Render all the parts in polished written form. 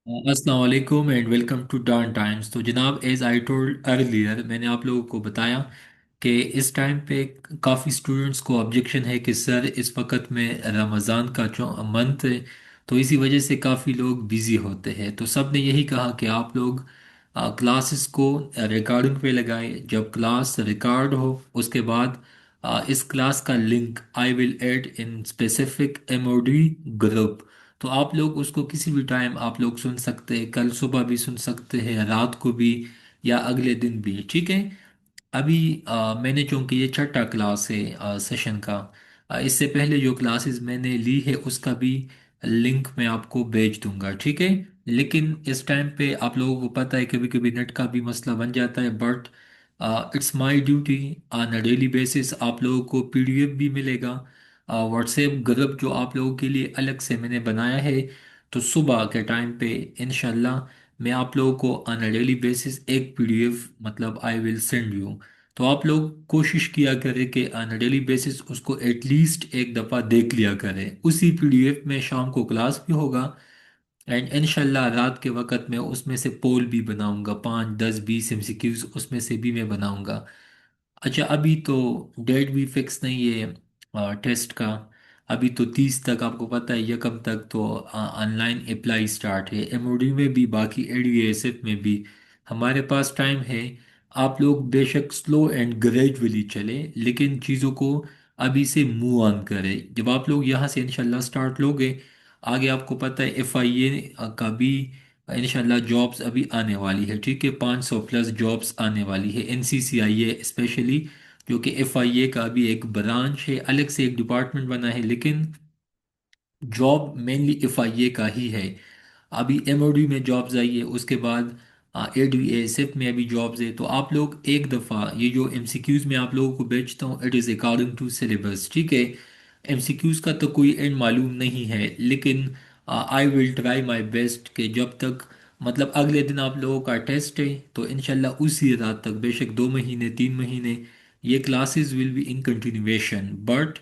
अस्सलाम वालेकुम and welcome to Dawn Times. तो जनाब, एज आई टोल्ड अर्लियर, मैंने आप लोगों को बताया कि इस टाइम पे काफ़ी स्टूडेंट्स को ऑब्जेक्शन है कि सर इस वक्त में रमज़ान का जो मंथ है, तो इसी वजह से काफ़ी लोग बिज़ी होते हैं। तो सब ने यही कहा कि आप लोग क्लासेस को रिकॉर्डिंग पे लगाएं। जब क्लास रिकॉर्ड हो उसके बाद इस क्लास का link I will add in specific MoD group. तो आप लोग उसको किसी भी टाइम आप लोग सुन सकते हैं, कल सुबह भी सुन सकते हैं, रात को भी, या अगले दिन भी, ठीक है। अभी मैंने, चूंकि ये छठा क्लास है सेशन का, इससे पहले जो क्लासेस मैंने ली है उसका भी लिंक मैं आपको भेज दूंगा, ठीक है। लेकिन इस टाइम पे आप लोगों को पता है कभी कभी नेट का भी मसला बन जाता है, but it's my duty on a daily basis आप लोगों को पीडीएफ भी मिलेगा। व्हाट्सएप ग्रुप जो आप लोगों के लिए अलग से मैंने बनाया है, तो सुबह के टाइम पे इंशाल्लाह मैं आप लोगों को ऑन अ डेली बेसिस एक पीडीएफ मतलब आई विल सेंड यू। तो आप लोग कोशिश किया करें कि ऑन अ डेली बेसिस उसको एटलीस्ट एक दफ़ा देख लिया करें। उसी पीडीएफ में शाम को क्लास भी होगा, एंड इंशाल्लाह रात के वक्त में उसमें से पोल भी बनाऊंगा, 5 10 20 एमसीक्यूज उसमें से भी मैं बनाऊंगा। अच्छा, अभी तो डेट भी फिक्स नहीं है टेस्ट का। अभी तो 30 तक, आपको पता है, यकम तक तो ऑनलाइन अप्लाई स्टार्ट है, एमओडी में भी, बाकी एडीएसएफ में भी हमारे पास टाइम है। आप लोग बेशक स्लो एंड ग्रेजुअली चले, लेकिन चीज़ों को अभी से मूव ऑन करें। जब आप लोग यहाँ से इंशाल्लाह स्टार्ट लोगे, आगे आपको पता है एफआईए का भी इंशाल्लाह जॉब्स अभी आने वाली है, ठीक है। 500 प्लस जॉब्स आने वाली है, एनसीसीआईए स्पेशली, जो कि एफआईए का भी एक ब्रांच है, अलग से एक डिपार्टमेंट बना है, लेकिन जॉब मेनली एफआईए का ही है। अभी एमओडी में जॉब्स आई है, उसके बाद एडीएसएफ में अभी जॉब्स है। तो आप लोग एक दफ़ा ये जो एमसीक्यूज में आप लोगों को बेचता हूँ, it is according to syllabus, ठीक है। एमसीक्यूज का तो कोई एंड मालूम नहीं है, लेकिन I will try my best कि जब तक, मतलब अगले दिन आप लोगों का टेस्ट है तो इंशाल्लाह उसी रात तक, बेशक 2 महीने 3 महीने, ये classes will be in continuation, but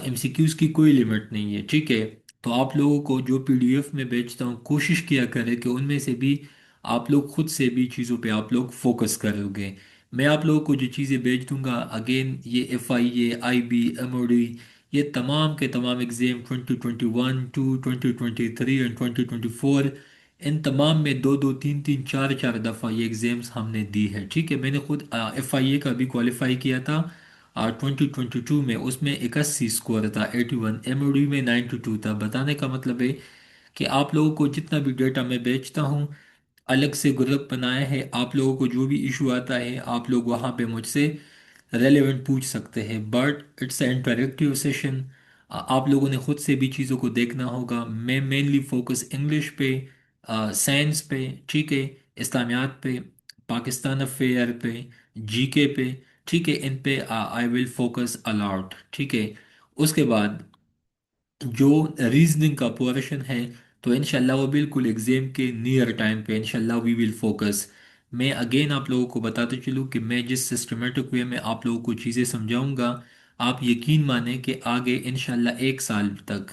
MCQs की कोई लिमिट नहीं है, ठीक है। तो आप लोगों को जो पीडीएफ में भेजता हूँ, कोशिश किया करें कि उनमें से भी आप लोग खुद से भी चीज़ों पे आप लोग फोकस करोगे। मैं आप लोगों को जो चीज़ें भेज दूंगा, अगेन ये F I A, I B, M O D, ये तमाम के तमाम एग्ज़ाम 2021 टू 2023 एंड 2024, इन तमाम में दो दो तीन तीन चार चार दफ़ा ये एग्ज़ाम्स हमने दी है, ठीक है। मैंने खुद एफ आई ए का भी क्वालिफाई किया था 2022 में, उसमें 81 स्कोर था, 81। एमओडी में 92 था। बताने का मतलब है कि आप लोगों को जितना भी डेटा मैं बेचता हूँ, अलग से ग्रुप बनाया है, आप लोगों को जो भी इशू आता है आप लोग वहाँ पे मुझसे रेलेवेंट पूछ सकते हैं, but it's a interactive session. आप लोगों ने खुद से भी चीज़ों को देखना होगा। मैं मेनली फोकस इंग्लिश पे, साइंस पे, ठीक है, इस्लामियात पे, पाकिस्तान अफेयर पे, जीके पे, ठीक है, इन पे आई विल फोकस अलॉट, ठीक है। उसके बाद जो रीजनिंग का पोर्शन है, तो इंशाल्लाह वो बिल्कुल एग्जाम के नियर टाइम पे इंशाल्लाह वी विल फोकस। मैं अगेन आप लोगों को बताते चलूँ कि मैं जिस सिस्टमेटिक वे में आप लोगों को चीज़ें समझाऊंगा, आप यकीन माने कि आगे इंशाल्लाह 1 साल तक,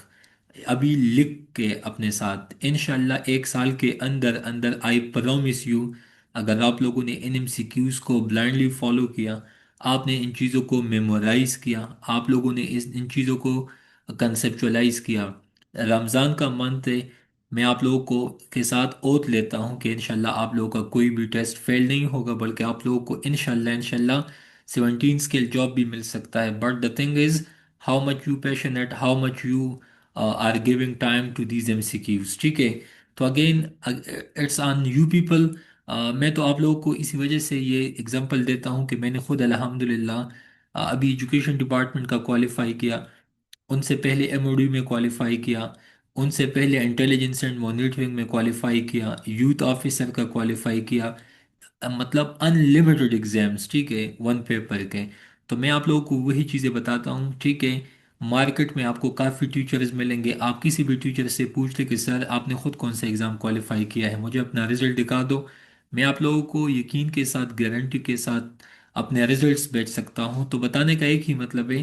अभी लिख के अपने साथ, इंशाल्लाह 1 साल के अंदर अंदर, आई प्रॉमिस यू, अगर आप लोगों ने इन एमसीक्यूज को ब्लाइंडली फॉलो किया, आपने इन चीज़ों को मेमोराइज किया, आप लोगों ने इन चीज़ों को कंसेप्चुअलाइज किया, रमज़ान का मंथ है, मैं आप लोगों को के साथ ओथ लेता हूँ कि इंशाल्लाह आप लोगों का कोई भी टेस्ट फेल नहीं होगा, बल्कि आप लोगों को इंशाल्लाह इंशाल्लाह 17 स्केल जॉब भी मिल सकता है। But the thing is, how much you passionate, how much you are giving time to these MCQs, ठीक है। तो again it's on you people. मैं तो आप लोगों को इसी वजह से ये एग्जांपल देता हूँ कि मैंने खुद अल्हम्दुलिल्लाह अभी एजुकेशन डिपार्टमेंट का क्वालिफाई किया, उनसे पहले एमओडी में क्वालिफाई किया, उनसे पहले इंटेलिजेंस एंड मॉनिटरिंग में क्वालिफाई किया, यूथ ऑफिसर का क्वालिफाई किया, मतलब अनलिमिटेड एग्जाम्स, ठीक है, वन पेपर के। तो मैं आप लोगों को वही चीज़ें बताता हूँ, ठीक है। मार्केट में आपको काफ़ी टीचर्स मिलेंगे, आप किसी भी टीचर से पूछ ले कि सर आपने खुद कौन सा एग्ज़ाम क्वालिफाई किया है, मुझे अपना रिजल्ट दिखा दो। मैं आप लोगों को यकीन के साथ, गारंटी के साथ अपने रिजल्ट्स बेच सकता हूँ। तो बताने का एक ही मतलब है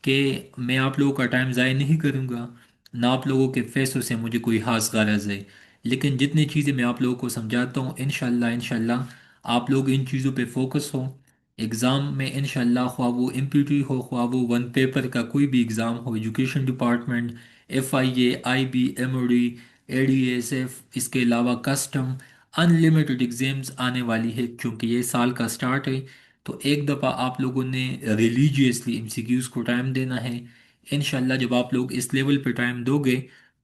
कि मैं आप लोगों का टाइम ज़ाया नहीं करूँगा, ना आप लोगों के पैसों से मुझे कोई खास गारज है। लेकिन जितनी चीज़ें मैं आप लोगों को समझाता हूँ, इंशाल्लाह इंशाल्लाह आप लोग इन चीज़ों पे फोकस हो। एग्ज़ाम में इंशाल्लाह, ख्वाह वो एमपीटी हो, ख्वाह वो वन पेपर का कोई भी एग्ज़ाम हो, education department, FIA, IB, MOD, ADSF, इसके अलावा कस्टम, अनलिमिटेड एग्ज़ाम्स आने वाली है क्योंकि ये साल का स्टार्ट है। तो एक दफ़ा आप लोगों ने रिलीजियसली एमसीक्यूज़ को टाइम देना है। इंशाल्लाह जब आप लोग इस लेवल पे टाइम दोगे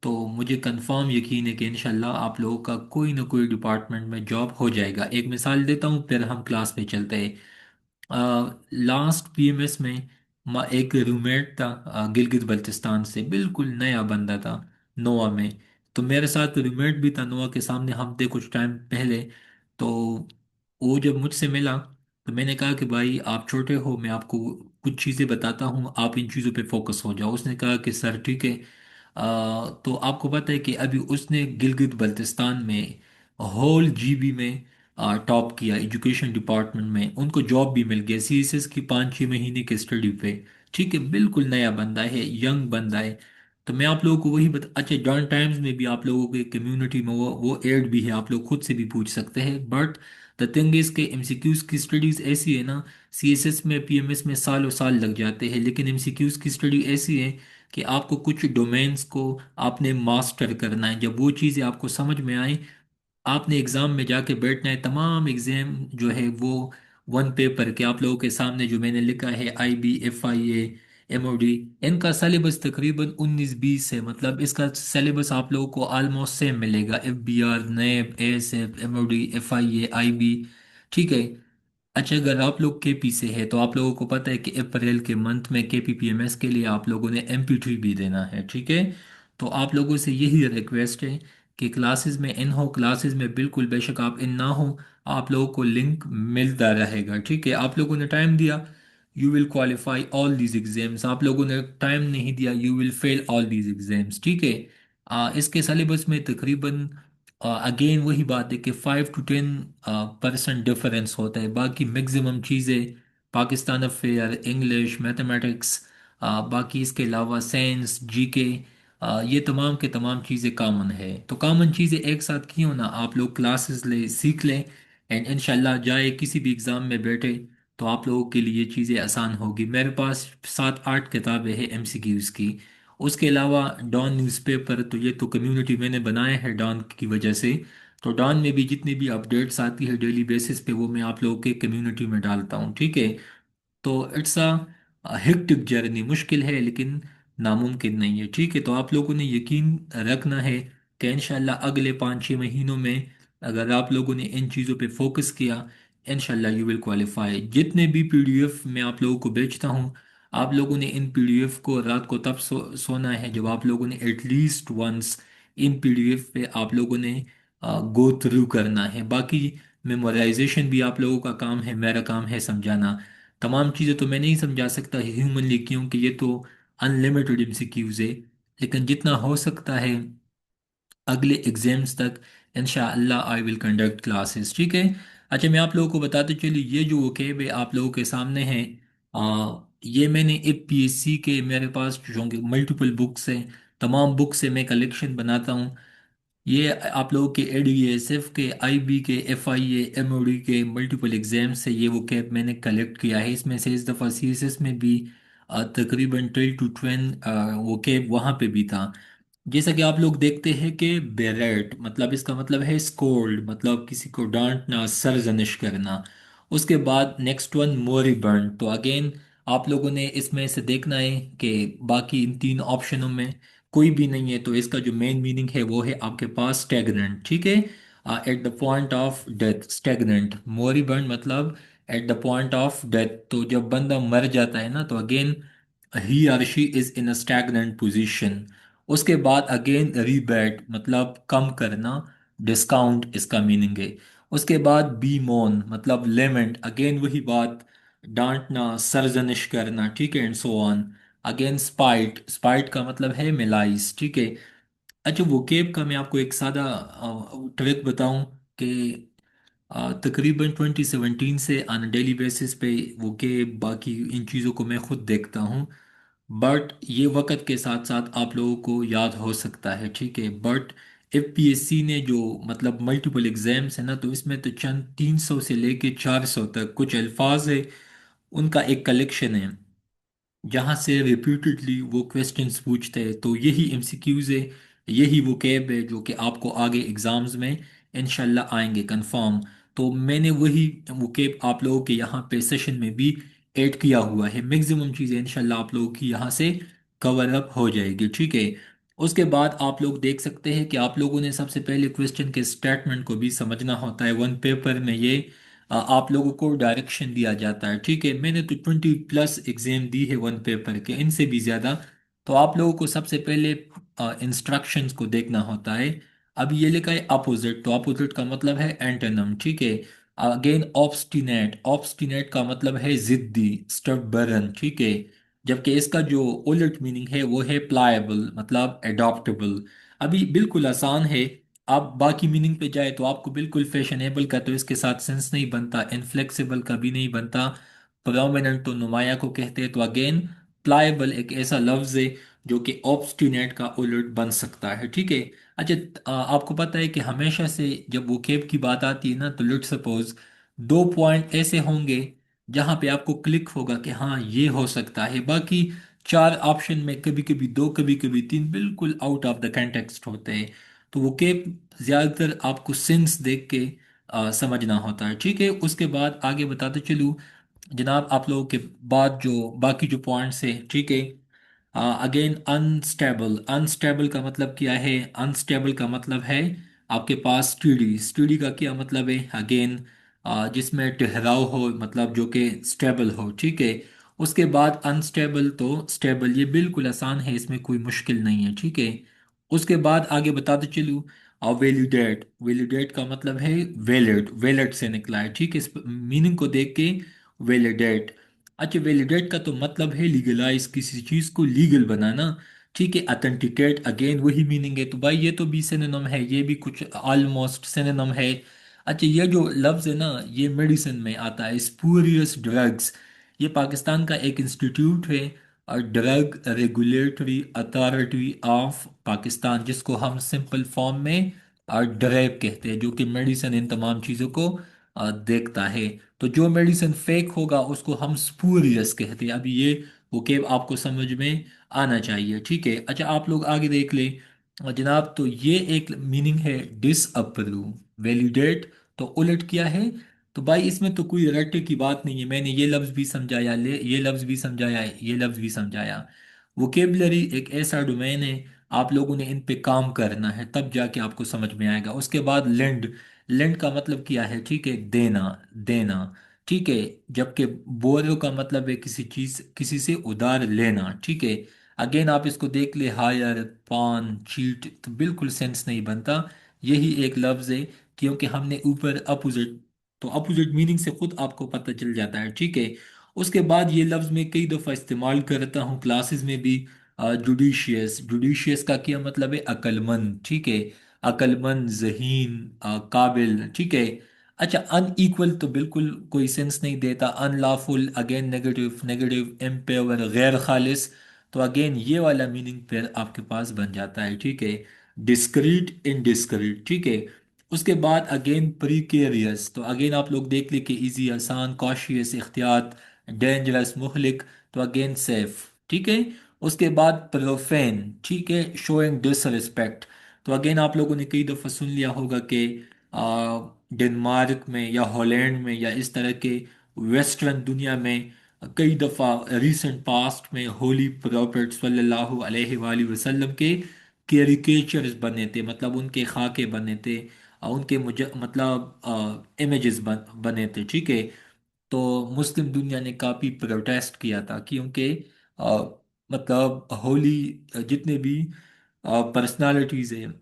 तो मुझे कंफर्म यकीन है कि इंशाल्लाह आप लोगों का कोई ना कोई डिपार्टमेंट में जॉब हो जाएगा। एक मिसाल देता हूँ, फिर हम क्लास में चलते हैं। लास्ट पीएमएस में एक रूममेट था, गिलगित बल्तिस्तान से, बिल्कुल नया बंदा था नोआ में। तो मेरे साथ रूममेट भी था नोआ के सामने, हम थे कुछ टाइम पहले। तो वो जब मुझसे मिला तो मैंने कहा कि भाई आप छोटे हो, मैं आपको कुछ चीज़ें बताता हूँ, आप इन चीज़ों पे फोकस हो जाओ। उसने कहा कि सर ठीक है। तो आपको पता है कि अभी उसने गिलगित बल्तिस्तान में होल जीबी में टॉप किया, एजुकेशन डिपार्टमेंट में उनको जॉब भी मिल गया सीएसएस की 5-6 महीने की स्टडी पे। ठीक है, बिल्कुल नया बंदा है, यंग बंदा है। तो मैं आप लोगों को वही अच्छा, जॉन टाइम्स में भी आप लोगों के कम्युनिटी में वो एड भी है, आप लोग खुद से भी पूछ सकते हैं। बट द थिंग इज के एमसीक्यूज की स्टडीज ऐसी है ना, सीएसएस में पीएमएस में सालों साल लग जाते हैं, लेकिन एमसीक्यूज की स्टडी ऐसी है कि आपको कुछ डोमेन्स को आपने मास्टर करना है। जब वो चीज़ें आपको समझ में आए, आपने एग्ज़ाम में जाके बैठना है। तमाम एग्ज़ाम जो है वो वन पेपर के आप लोगों के सामने जो मैंने लिखा है, आईबी, एफआईए, एमओडी, इनका सिलेबस तकरीबन 19-20 है। मतलब इसका सिलेबस आप लोगों को ऑलमोस्ट सेम मिलेगा, एफबीआर, नैब, एएसएफ, एमओडी, एफआईए, आईबी। ठीक है। अच्छा, अगर आप लोग केपी से है तो आप लोगों को पता है कि अप्रैल के मंथ में केपीपीएमएस के लिए आप लोगों ने एमपी3 भी देना है। ठीक है। तो आप लोगों से यही रिक्वेस्ट है कि क्लासेस में इन हो, क्लासेस में बिल्कुल बेशक आप इन ना हो, आप लोगों को लिंक मिलता रहेगा। ठीक है, आप लोगों ने टाइम दिया, you will qualify all these exams. आप लोगों ने टाइम नहीं दिया, you will fail all these exams. ठीक है। इसके सिलेबस में तकरीबन अगेन वही बात है कि 5 to 10% डिफरेंस होता है। बाकी मैक्सिमम चीज़ें पाकिस्तान अफेयर, इंग्लिश, मैथमेटिक्स, बाकी इसके अलावा साइंस, जीके, ये तमाम के तमाम चीज़ें कॉमन है। तो कॉमन चीज़ें एक साथ क्यों ना आप लोग क्लासेस ले सीख लें, एंड इंशाल्लाह जाए किसी भी एग्ज़ाम में बैठे तो आप लोगों के लिए ये चीज़ें आसान होगी। मेरे पास 7-8 किताबें हैं एमसीक्यूज़ की। उसके अलावा डॉन न्यूज़पेपर, तो ये तो कम्युनिटी मैंने बनाया है डॉन की वजह से। तो डॉन में भी जितनी भी अपडेट्स आती है डेली बेसिस पे वो मैं आप लोगों के कम्युनिटी में डालता हूँ। ठीक है। तो इट्स अ हेक्टिक जर्नी, मुश्किल है लेकिन नामुमकिन नहीं है। ठीक है। तो आप लोगों ने यकीन रखना है कि इंशाल्लाह अगले 5-6 महीनों में अगर आप लोगों ने इन चीज़ों पे फोकस किया, इंशाल्लाह यू विल क्वालिफाई। जितने भी पीडीएफ मैं आप लोगों को बेचता हूँ, आप लोगों ने इन पीडीएफ को रात को तब सोना है जब आप लोगों ने एटलीस्ट वंस इन पीडीएफ पे आप लोगों ने गो थ्रू करना है। बाकी मेमोराइजेशन भी आप लोगों का काम है, मेरा काम है समझाना। तमाम चीज़ें तो मैं नहीं समझा सकता ह्यूमनली क्योंकि ये तो अनलिमिटेड एमसीक्यूज है, लेकिन जितना हो सकता है अगले एग्जाम्स तक इंशाअल्लाह आई विल कंडक्ट क्लासेस। ठीक है। अच्छा, मैं आप लोगों को बताते चलिए, ये जो वोकेब है आप लोगों के सामने है, ये मैंने एपीएससी के, मेरे पास जो मल्टीपल बुक्स हैं, तमाम बुक से मैं कलेक्शन बनाता हूँ। ये आप लोगों के एडीएसएफ के, आईबी के, एफआईए, एमओडी के मल्टीपल एग्जाम से ये वो कैब मैंने कलेक्ट किया है। इसमें से इस दफ़ा सीएसएस में भी तकरीबन 12 to 12 वो कैब वहाँ पे भी था। जैसा कि आप लोग देखते हैं कि बेरेट मतलब इसका मतलब है स्कोल्ड, मतलब किसी को डांटना, सरजनिश करना। उसके बाद नेक्स्ट वन मोरिबंड। तो अगेन आप लोगों ने इसमें से देखना है कि बाकी इन तीन ऑप्शनों में कोई भी नहीं है, तो इसका जो मेन मीनिंग है वो है आपके पास स्टेगनेंट। ठीक है। At the point of death, stagnant. Moribund मतलब at the point of death, तो जब बंदा मर जाता है ना, तो अगेन ही और she is in a stagnant position. उसके बाद अगेन रीबैट मतलब कम करना, डिस्काउंट इसका मीनिंग है। उसके बाद बी मोन मतलब लेमेंट, अगेन वही बात, डांटना, सरजनिश करना। ठीक है, and so on. Again spite, spite का मतलब है मिलाइस। ठीक है। अच्छा, वोकेब का मैं आपको एक सादा ट्रिक बताऊं कि तकरीबन 2017 से ऑन डेली बेसिस पे वोकेब, बाकी इन चीज़ों को मैं खुद देखता हूँ। बट ये वक्त के साथ साथ आप लोगों को याद हो सकता है। ठीक है। बट एफपीएससी ने जो मतलब मल्टीपल एग्जाम्स है ना, तो इसमें तो चंद 300 से लेके 400 तक कुछ अल्फाज है, उनका एक कलेक्शन है जहाँ से रिपीटेडली वो क्वेश्चंस पूछते हैं। तो यही एमसीक्यूज है, यही वो कैब है जो कि आपको आगे एग्जाम्स में इंशाल्लाह आएंगे कंफर्म। तो मैंने वही वो कैब आप लोगों के यहाँ पे सेशन में भी ऐड किया हुआ है। मैक्सिमम चीज़ें इंशाल्लाह आप लोगों की यहाँ से कवर अप हो जाएगी, ठीक है। उसके बाद आप लोग देख सकते हैं कि आप लोगों ने सबसे पहले क्वेश्चन के स्टेटमेंट को भी समझना होता है। वन पेपर में ये आप लोगों को डायरेक्शन दिया जाता है, ठीक है। मैंने तो 20+ एग्जाम दी है वन पेपर के, इनसे भी ज़्यादा। तो आप लोगों को सबसे पहले इंस्ट्रक्शंस को देखना होता है। अब ये लिखा है अपोजिट, तो अपोजिट का मतलब है एंटोनिम, ठीक है। अगेन ऑब्स्टिनेट, ऑब्स्टिनेट का मतलब है जिद्दी, स्टबर्न, ठीक है। जबकि इसका जो उलट मीनिंग है वो है प्लायबल, मतलब एडॉप्टेबल। अभी बिल्कुल आसान है। आप बाकी मीनिंग पे जाए तो आपको बिल्कुल फैशनेबल का तो इसके साथ सेंस नहीं बनता, इनफ्लेक्सिबल का भी नहीं बनता, प्रोमिनेंट तो नुमाया को कहते हैं। तो अगेन प्लायबल एक ऐसा लफ्ज है जो कि ऑब्स्टिनेट का उलट बन सकता है, ठीक है। अच्छा, आपको पता है कि हमेशा से जब वोकेब की बात आती है ना, तो लेट्स सपोज दो पॉइंट ऐसे होंगे जहां पे आपको क्लिक होगा कि हाँ ये हो सकता है। बाकी चार ऑप्शन में कभी कभी दो, कभी कभी तीन बिल्कुल आउट ऑफ द कंटेक्स्ट होते हैं। तो वो केप ज्यादातर आपको सेंस देख के समझना होता है, ठीक है। उसके बाद आगे बताते चलूँ जनाब, आप लोगों के बाद जो बाकी जो पॉइंट्स है, ठीक है। अगेन अनस्टेबल, अनस्टेबल का मतलब क्या है? अनस्टेबल का मतलब है आपके पास स्टडी, स्टडी का क्या मतलब है? अगेन जिसमें ठहराव हो, मतलब जो कि स्टेबल हो, ठीक है। उसके बाद अनस्टेबल तो स्टेबल, ये बिल्कुल आसान है, इसमें कोई मुश्किल नहीं है, ठीक है। उसके बाद आगे बताते चलूँ, वैलिडेट, वैलिडेट का मतलब है वैलिड, वैलिड से निकला है, ठीक है। इस मीनिंग को देख के वैलिडेट। अच्छा, वैलिडेट का तो मतलब है लीगलाइज, किसी चीज को लीगल बनाना, ठीक है। अथेंटिकेट अगेन वही मीनिंग है। तो भाई ये तो भी सिनोनिम है, ये भी कुछ ऑलमोस्ट सिनोनिम है। अच्छा, ये जो लफ्ज है ना, ये मेडिसिन में आता है, स्पूरियस ड्रग्स। ये पाकिस्तान का एक इंस्टीट्यूट है, और drug regulatory authority of Pakistan, जिसको हम सिंपल फॉर्म में ड्रैब कहते हैं, जो कि मेडिसिन इन तमाम चीज़ों को देखता है। तो जो मेडिसिन फेक होगा उसको हम स्पूरियस कहते हैं। अभी ये वो के आपको समझ में आना चाहिए, ठीक है। अच्छा, आप लोग आगे देख ले जनाब। तो ये एक मीनिंग है डिसअप्रूव, वैलिडेट तो उलट किया है। तो भाई इसमें तो कोई रट्टे की बात नहीं है, मैंने ये लफ्ज भी समझाया, ले ये लफ्ज भी समझाया, ये लफ्ज भी समझाया। वोकेबलरी एक ऐसा डोमेन है, आप लोगों ने इन पे काम करना है, तब जाके आपको समझ में आएगा। उसके बाद लेंड, लेंड का मतलब क्या है? ठीक है, देना, देना, ठीक है। जबकि बोरो का मतलब है किसी चीज, किसी से उधार लेना, ठीक है। अगेन आप इसको देख ले, हायर, पान, चीट, तो बिल्कुल सेंस नहीं बनता। यही एक लफ्ज है, क्योंकि हमने ऊपर अपोजिट, तो अपोजिट मीनिंग से खुद आपको पता चल जाता है, ठीक है। उसके बाद ये लफ्ज मैं कई दफ़ा इस्तेमाल करता हूँ क्लासेस में भी। जुडिशियस, जुडिशियस का क्या मतलब है? अक्लमंद, ठीक है। अक्लमंद, जहीन, काबिल, ठीक है। अच्छा, अनईक्वल तो बिल्कुल कोई सेंस नहीं देता। अनलॉफुल अगेन नेगेटिव, नेगेटिव, एम्पेवर, गैर खालिस। तो अगेन ये वाला मीनिंग फिर आपके पास बन जाता है, ठीक है। डिस्क्रीट, इनडिस्क्रीट, ठीक है। उसके बाद अगेन प्रीकेरियस, तो अगेन आप लोग देख ले कि इजी, आसान, कॉशियस, एहतियात, डेंजरस, मुहलिक, तो अगेन सेफ, ठीक है। उसके बाद प्रोफेन, ठीक है, शोइंग डिसरिस्पेक्ट। तो अगेन आप लोगों ने कई दफ़ा सुन लिया होगा कि डेनमार्क में या हॉलैंड में या इस तरह के वेस्टर्न दुनिया में कई दफ़ा रिसेंट पास्ट में होली प्रॉफेट सल्लल्लाहु अलैहि वसल्लम के कैरिकेचर्स बने थे, मतलब उनके खाके बने थे, उनके मुझे मतलब इमेजेस बने थे, ठीक है। तो मुस्लिम दुनिया ने काफ़ी प्रोटेस्ट किया था, क्योंकि अ, मतलब होली, जितने भी पर्सनालिटीज़ हैं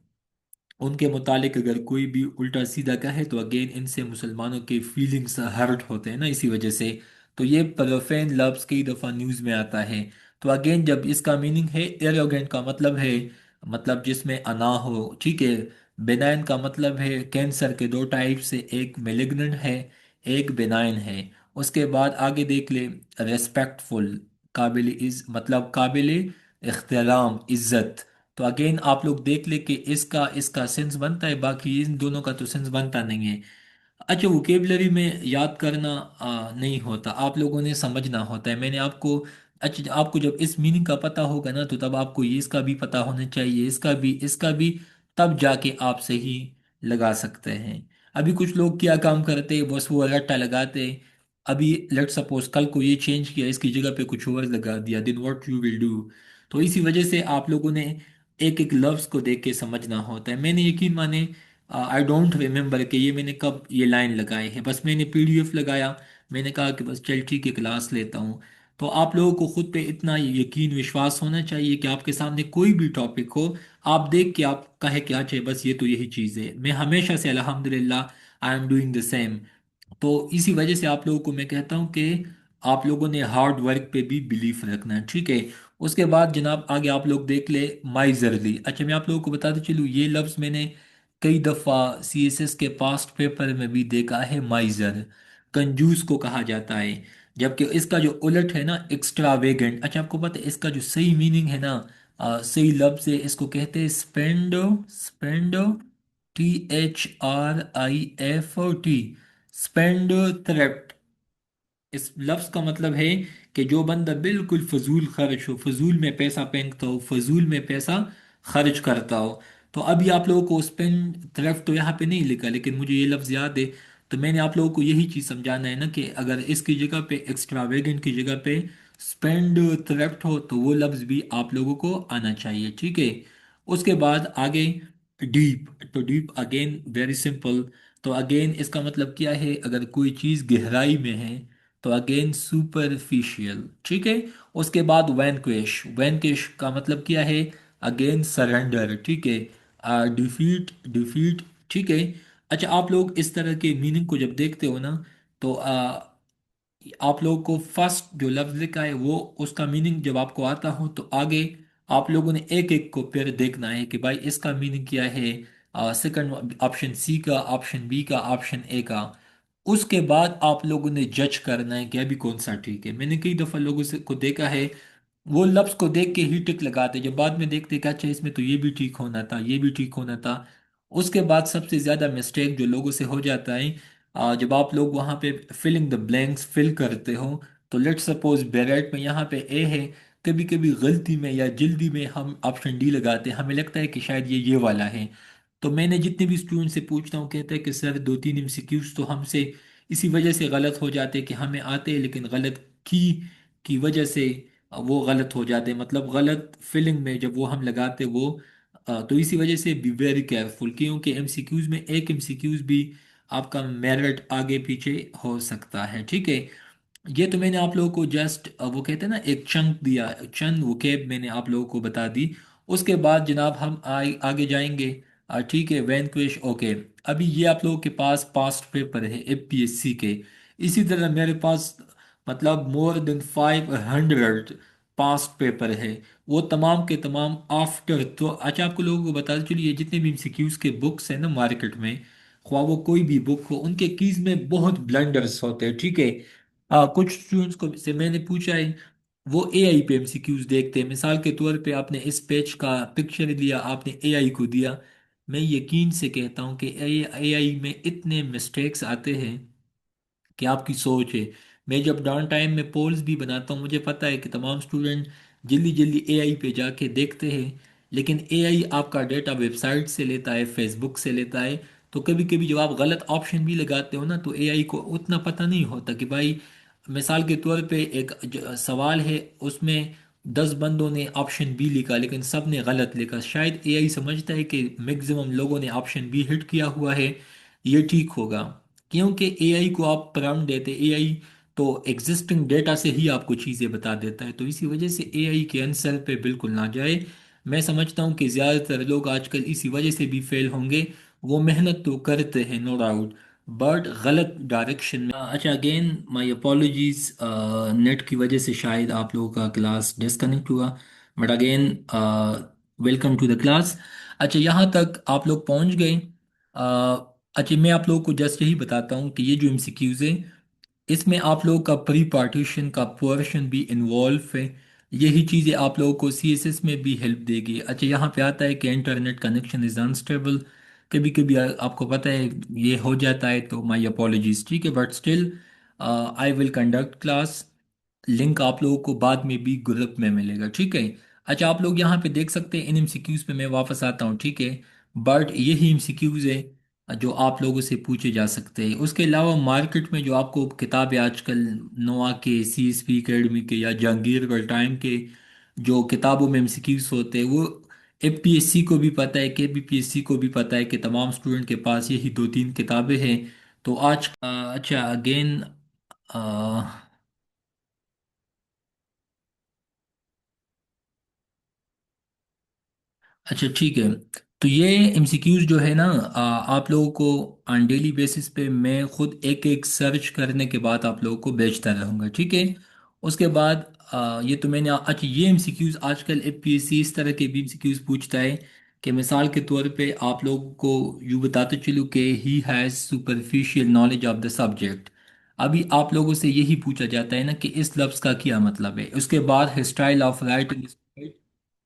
उनके मुतालिक अगर कोई भी उल्टा सीधा कहे तो अगेन इनसे मुसलमानों के फीलिंग्स हर्ट होते हैं ना, इसी वजह से। तो ये प्रोफेन लफ्ज कई दफ़ा न्यूज़ में आता है। तो अगेन जब इसका मीनिंग है एरोगेंट का मतलब है, मतलब जिसमें अना हो, ठीक है। बेनाइन का मतलब है कैंसर के दो टाइप से, एक मेलिग्नेंट है, एक बेनाइन है। उसके बाद आगे देख ले, रेस्पेक्टफुल, काबिल इज मतलब काबिल एहतराम, इज्जत, तो अगेन आप लोग देख ले कि इसका इसका सेंस बनता है, बाकी इन दोनों का तो सेंस बनता नहीं है। अच्छा, वोकेबलरी में याद करना नहीं होता, आप लोगों ने समझना होता है। मैंने आपको, अच्छा आपको जब इस मीनिंग का पता होगा ना, तो तब आपको ये इसका भी पता होना चाहिए, इसका भी, तब जाके आप सही लगा सकते हैं। अभी कुछ लोग क्या काम करते हैं, बस वो रट्टा लगाते हैं। अभी लेट सपोज कल को ये चेंज किया, इसकी जगह पे कुछ और लगा दिया, then what you will do. तो इसी वजह से आप लोगों ने एक एक लफ्ज को देख के समझना होता है। मैंने यकीन माने, आई डोंट रिमेम्बर कि ये मैंने कब ये लाइन लगाए हैं, बस मैंने पीडीएफ लगाया, मैंने कहा कि बस चल ठीक है क्लास लेता हूँ। तो आप लोगों को खुद पे इतना यकीन विश्वास होना चाहिए कि आपके सामने कोई भी टॉपिक हो, आप देख के आप कहे क्या चाहिए, बस ये तो यही चीज़ है। मैं हमेशा से अल्हम्दुलिल्लाह I am doing the same. तो इसी वजह से आप लोगों को मैं कहता हूँ कि आप लोगों ने हार्ड वर्क पे भी बिलीफ रखना है, ठीक है। उसके बाद जनाब आगे आप लोग देख ले, माइजरली। अच्छा मैं आप लोगों को बताते चलूँ, ये लफ्ज़ मैंने कई दफ़ा सीएसएस के पास्ट पेपर में भी देखा है। माइजर कंजूस को कहा जाता है, जबकि इसका जो उलट है ना, एक्स्ट्रावेगेंट। अच्छा आपको पता है इसका जो सही मीनिंग है ना, सही लफ्ज़ है, इसको कहते हैं स्पेंडो। स्पेंडो, THRIFT, स्पेंड थ्रिफ्ट। इस लफ्ज का मतलब है कि जो बंदा बिल्कुल फजूल खर्च हो, फजूल में पैसा फेंकता हो, फजूल में पैसा खर्च करता हो। तो अभी आप लोगों को स्पेंड थ्रिफ्ट तो यहाँ पे नहीं लिखा, लेकिन मुझे ये लफ्ज याद है। तो मैंने आप लोगों को यही चीज़ समझाना है ना, कि अगर इसकी जगह पे एक्स्ट्रावेगेंट की जगह पे स्पेंड थ्रिफ्ट हो, तो वो लफ्ज भी आप लोगों को आना चाहिए, ठीक है। उसके बाद आगे डीप। तो डीप अगेन वेरी सिंपल। तो अगेन इसका मतलब क्या है, अगर कोई चीज़ गहराई में है तो अगेन सुपरफिशियल, ठीक है। उसके बाद वैनक्विश। वैनक्विश का मतलब क्या है, अगेन सरेंडर, ठीक है। डिफीट, डिफीट, ठीक है। अच्छा आप लोग इस तरह के मीनिंग को जब देखते हो ना, तो आप लोगों को फर्स्ट जो लफ्ज लिखा है वो, उसका मीनिंग जब आपको आता हो, तो आगे आप लोगों ने एक एक को फिर देखना है कि भाई इसका मीनिंग क्या है। सेकंड ऑप्शन सी का, ऑप्शन बी का, ऑप्शन ए का। उसके बाद आप लोगों ने जज करना है कि अभी कौन सा ठीक है। मैंने कई दफा लोगों से को देखा है, वो लफ्ज को देख के ही टिक लगाते, जब बाद में देखते कि अच्छा इसमें तो ये भी ठीक होना था, ये भी ठीक होना था। उसके बाद सबसे ज्यादा मिस्टेक जो लोगों से हो जाता है, जब आप लोग वहां पे फिलिंग द ब्लैंक्स फिल करते हो, तो लेट सपोज बैरेट में यहाँ पे ए है, कभी कभी गलती में या जल्दी में हम ऑप्शन डी लगाते हैं, हमें लगता है कि शायद ये वाला है। तो मैंने जितने भी स्टूडेंट से पूछता हूँ, कहते हैं कि सर दो तीन एमसीक्यूज तो हमसे इसी वजह से गलत हो जाते हैं कि हमें आते हैं, लेकिन गलत की वजह से वो गलत हो जाते हैं, मतलब गलत फिलिंग में जब वो हम लगाते वो। तो इसी वजह से बी वेरी केयरफुल, क्योंकि एमसीक्यूज में एक एमसीक्यूज भी आपका मेरिट आगे पीछे हो सकता है, ठीक है। ये तो मैंने आप लोगों को जस्ट वो कहते हैं ना एक चंक दिया, चंद वोकेब मैंने आप लोगों को बता दी। उसके बाद जनाब हम आगे जाएंगे। ठीक है, वैनक्विश, ओके। अभी ये आप लोगों के पास पास्ट पेपर है एपीएससी के। इसी तरह मेरे पास मतलब मोर देन 500 पास्ट पेपर है, वो तमाम के तमाम आफ्टर। तो अच्छा आपको लोगों को बता चलिए, जितने भी एमसीक्यूज के बुक्स हैं ना मार्केट में, ख्वाह वो कोई भी बुक हो, उनके कीज में बहुत ब्लंडर्स होते हैं, ठीक है। कुछ स्टूडेंट्स को से मैंने पूछा है, वो एआई पे एमसीक्यूज देखते हैं। मिसाल के तौर पे आपने इस पेज का पिक्चर लिया, आपने एआई को दिया। मैं यकीन से कहता हूँ कि एआई में इतने मिस्टेक्स आते हैं कि आपकी सोच है। मैं जब डाउन टाइम में पोल्स भी बनाता हूँ, मुझे पता है कि तमाम स्टूडेंट जल्दी जल्दी एआई पे जाके देखते हैं, लेकिन एआई आपका डेटा वेबसाइट से लेता है, फेसबुक से लेता है। तो कभी कभी जब आप गलत ऑप्शन भी लगाते हो ना, तो एआई को उतना पता नहीं होता कि भाई, मिसाल के तौर पे एक सवाल है, उसमें 10 बंदों ने ऑप्शन बी लिखा, लेकिन सब ने गलत लिखा। शायद एआई समझता है कि मैक्सिमम लोगों ने ऑप्शन बी हिट किया हुआ है, ये ठीक होगा। क्योंकि एआई को आप प्रॉम्प्ट देते, एआई तो एग्जिस्टिंग डेटा से ही आपको चीज़ें बता देता है। तो इसी वजह से एआई के आंसर पे बिल्कुल ना जाए। मैं समझता हूँ कि ज़्यादातर लोग आजकल इसी वजह से भी फेल होंगे। वो मेहनत तो करते हैं नो डाउट, बट गलत डायरेक्शन में। अच्छा अगेन माय अपॉलॉजीज, नेट की वजह से शायद आप लोगों का क्लास डिस्कनेक्ट हुआ, but again welcome to the class. अच्छा यहाँ तक आप लोग पहुँच गए। अच्छा मैं आप लोगों को जस्ट यही बताता हूँ कि ये जो एमसीक्यूज है, इसमें आप लोगों का प्री पार्टीशन का पोर्शन भी इन्वॉल्व है। यही चीज़ें आप लोगों को सीएसएस में भी हेल्प देगी। अच्छा, यहाँ पे आता है कि इंटरनेट कनेक्शन इज़ अनस्टेबल। कभी कभी आपको पता है ये हो जाता है, तो माई अपॉलॉजीज, ठीक है, but still I will conduct class. Link आप लोगों को बाद में भी ग्रुप में मिलेगा, ठीक है। अच्छा, आप लोग यहाँ पे देख सकते हैं इन एमसीक्यूज पे मैं वापस आता हूँ, ठीक है। बट यही एमसीक्यूज है जो आप लोगों से पूछे जा सकते हैं। उसके अलावा मार्केट में जो आपको किताबें आजकल नोआ के, सीएसपी एकेडमी के या जहांगीर बल टाइम के जो किताबों में एमसीक्यूज होते हैं, वो एपीएससी को भी पता है, केबीपीएससी को भी पता है कि तमाम स्टूडेंट के पास यही दो तीन किताबें हैं। तो आज अच्छा अगेन, अच्छा ठीक है। तो ये एमसीक्यूज जो है ना, आप लोगों को ऑन डेली बेसिस पे मैं खुद एक एक सर्च करने के बाद आप लोगों को भेजता रहूँगा, ठीक है। उसके बाद ये तो मैंने अच्छा, ये एमसीक्यूज आजकल एपीएससी इस तरह के भी एमसीक्यूज पूछता है कि मिसाल के तौर पे आप लोगों को यूँ बताते चलूँ कि he has superficial knowledge of the subject. अभी आप लोगों से यही पूछा जाता है ना कि इस लफ्ज़ का क्या मतलब है। उसके बाद स्टाइल ऑफ राइटिंग,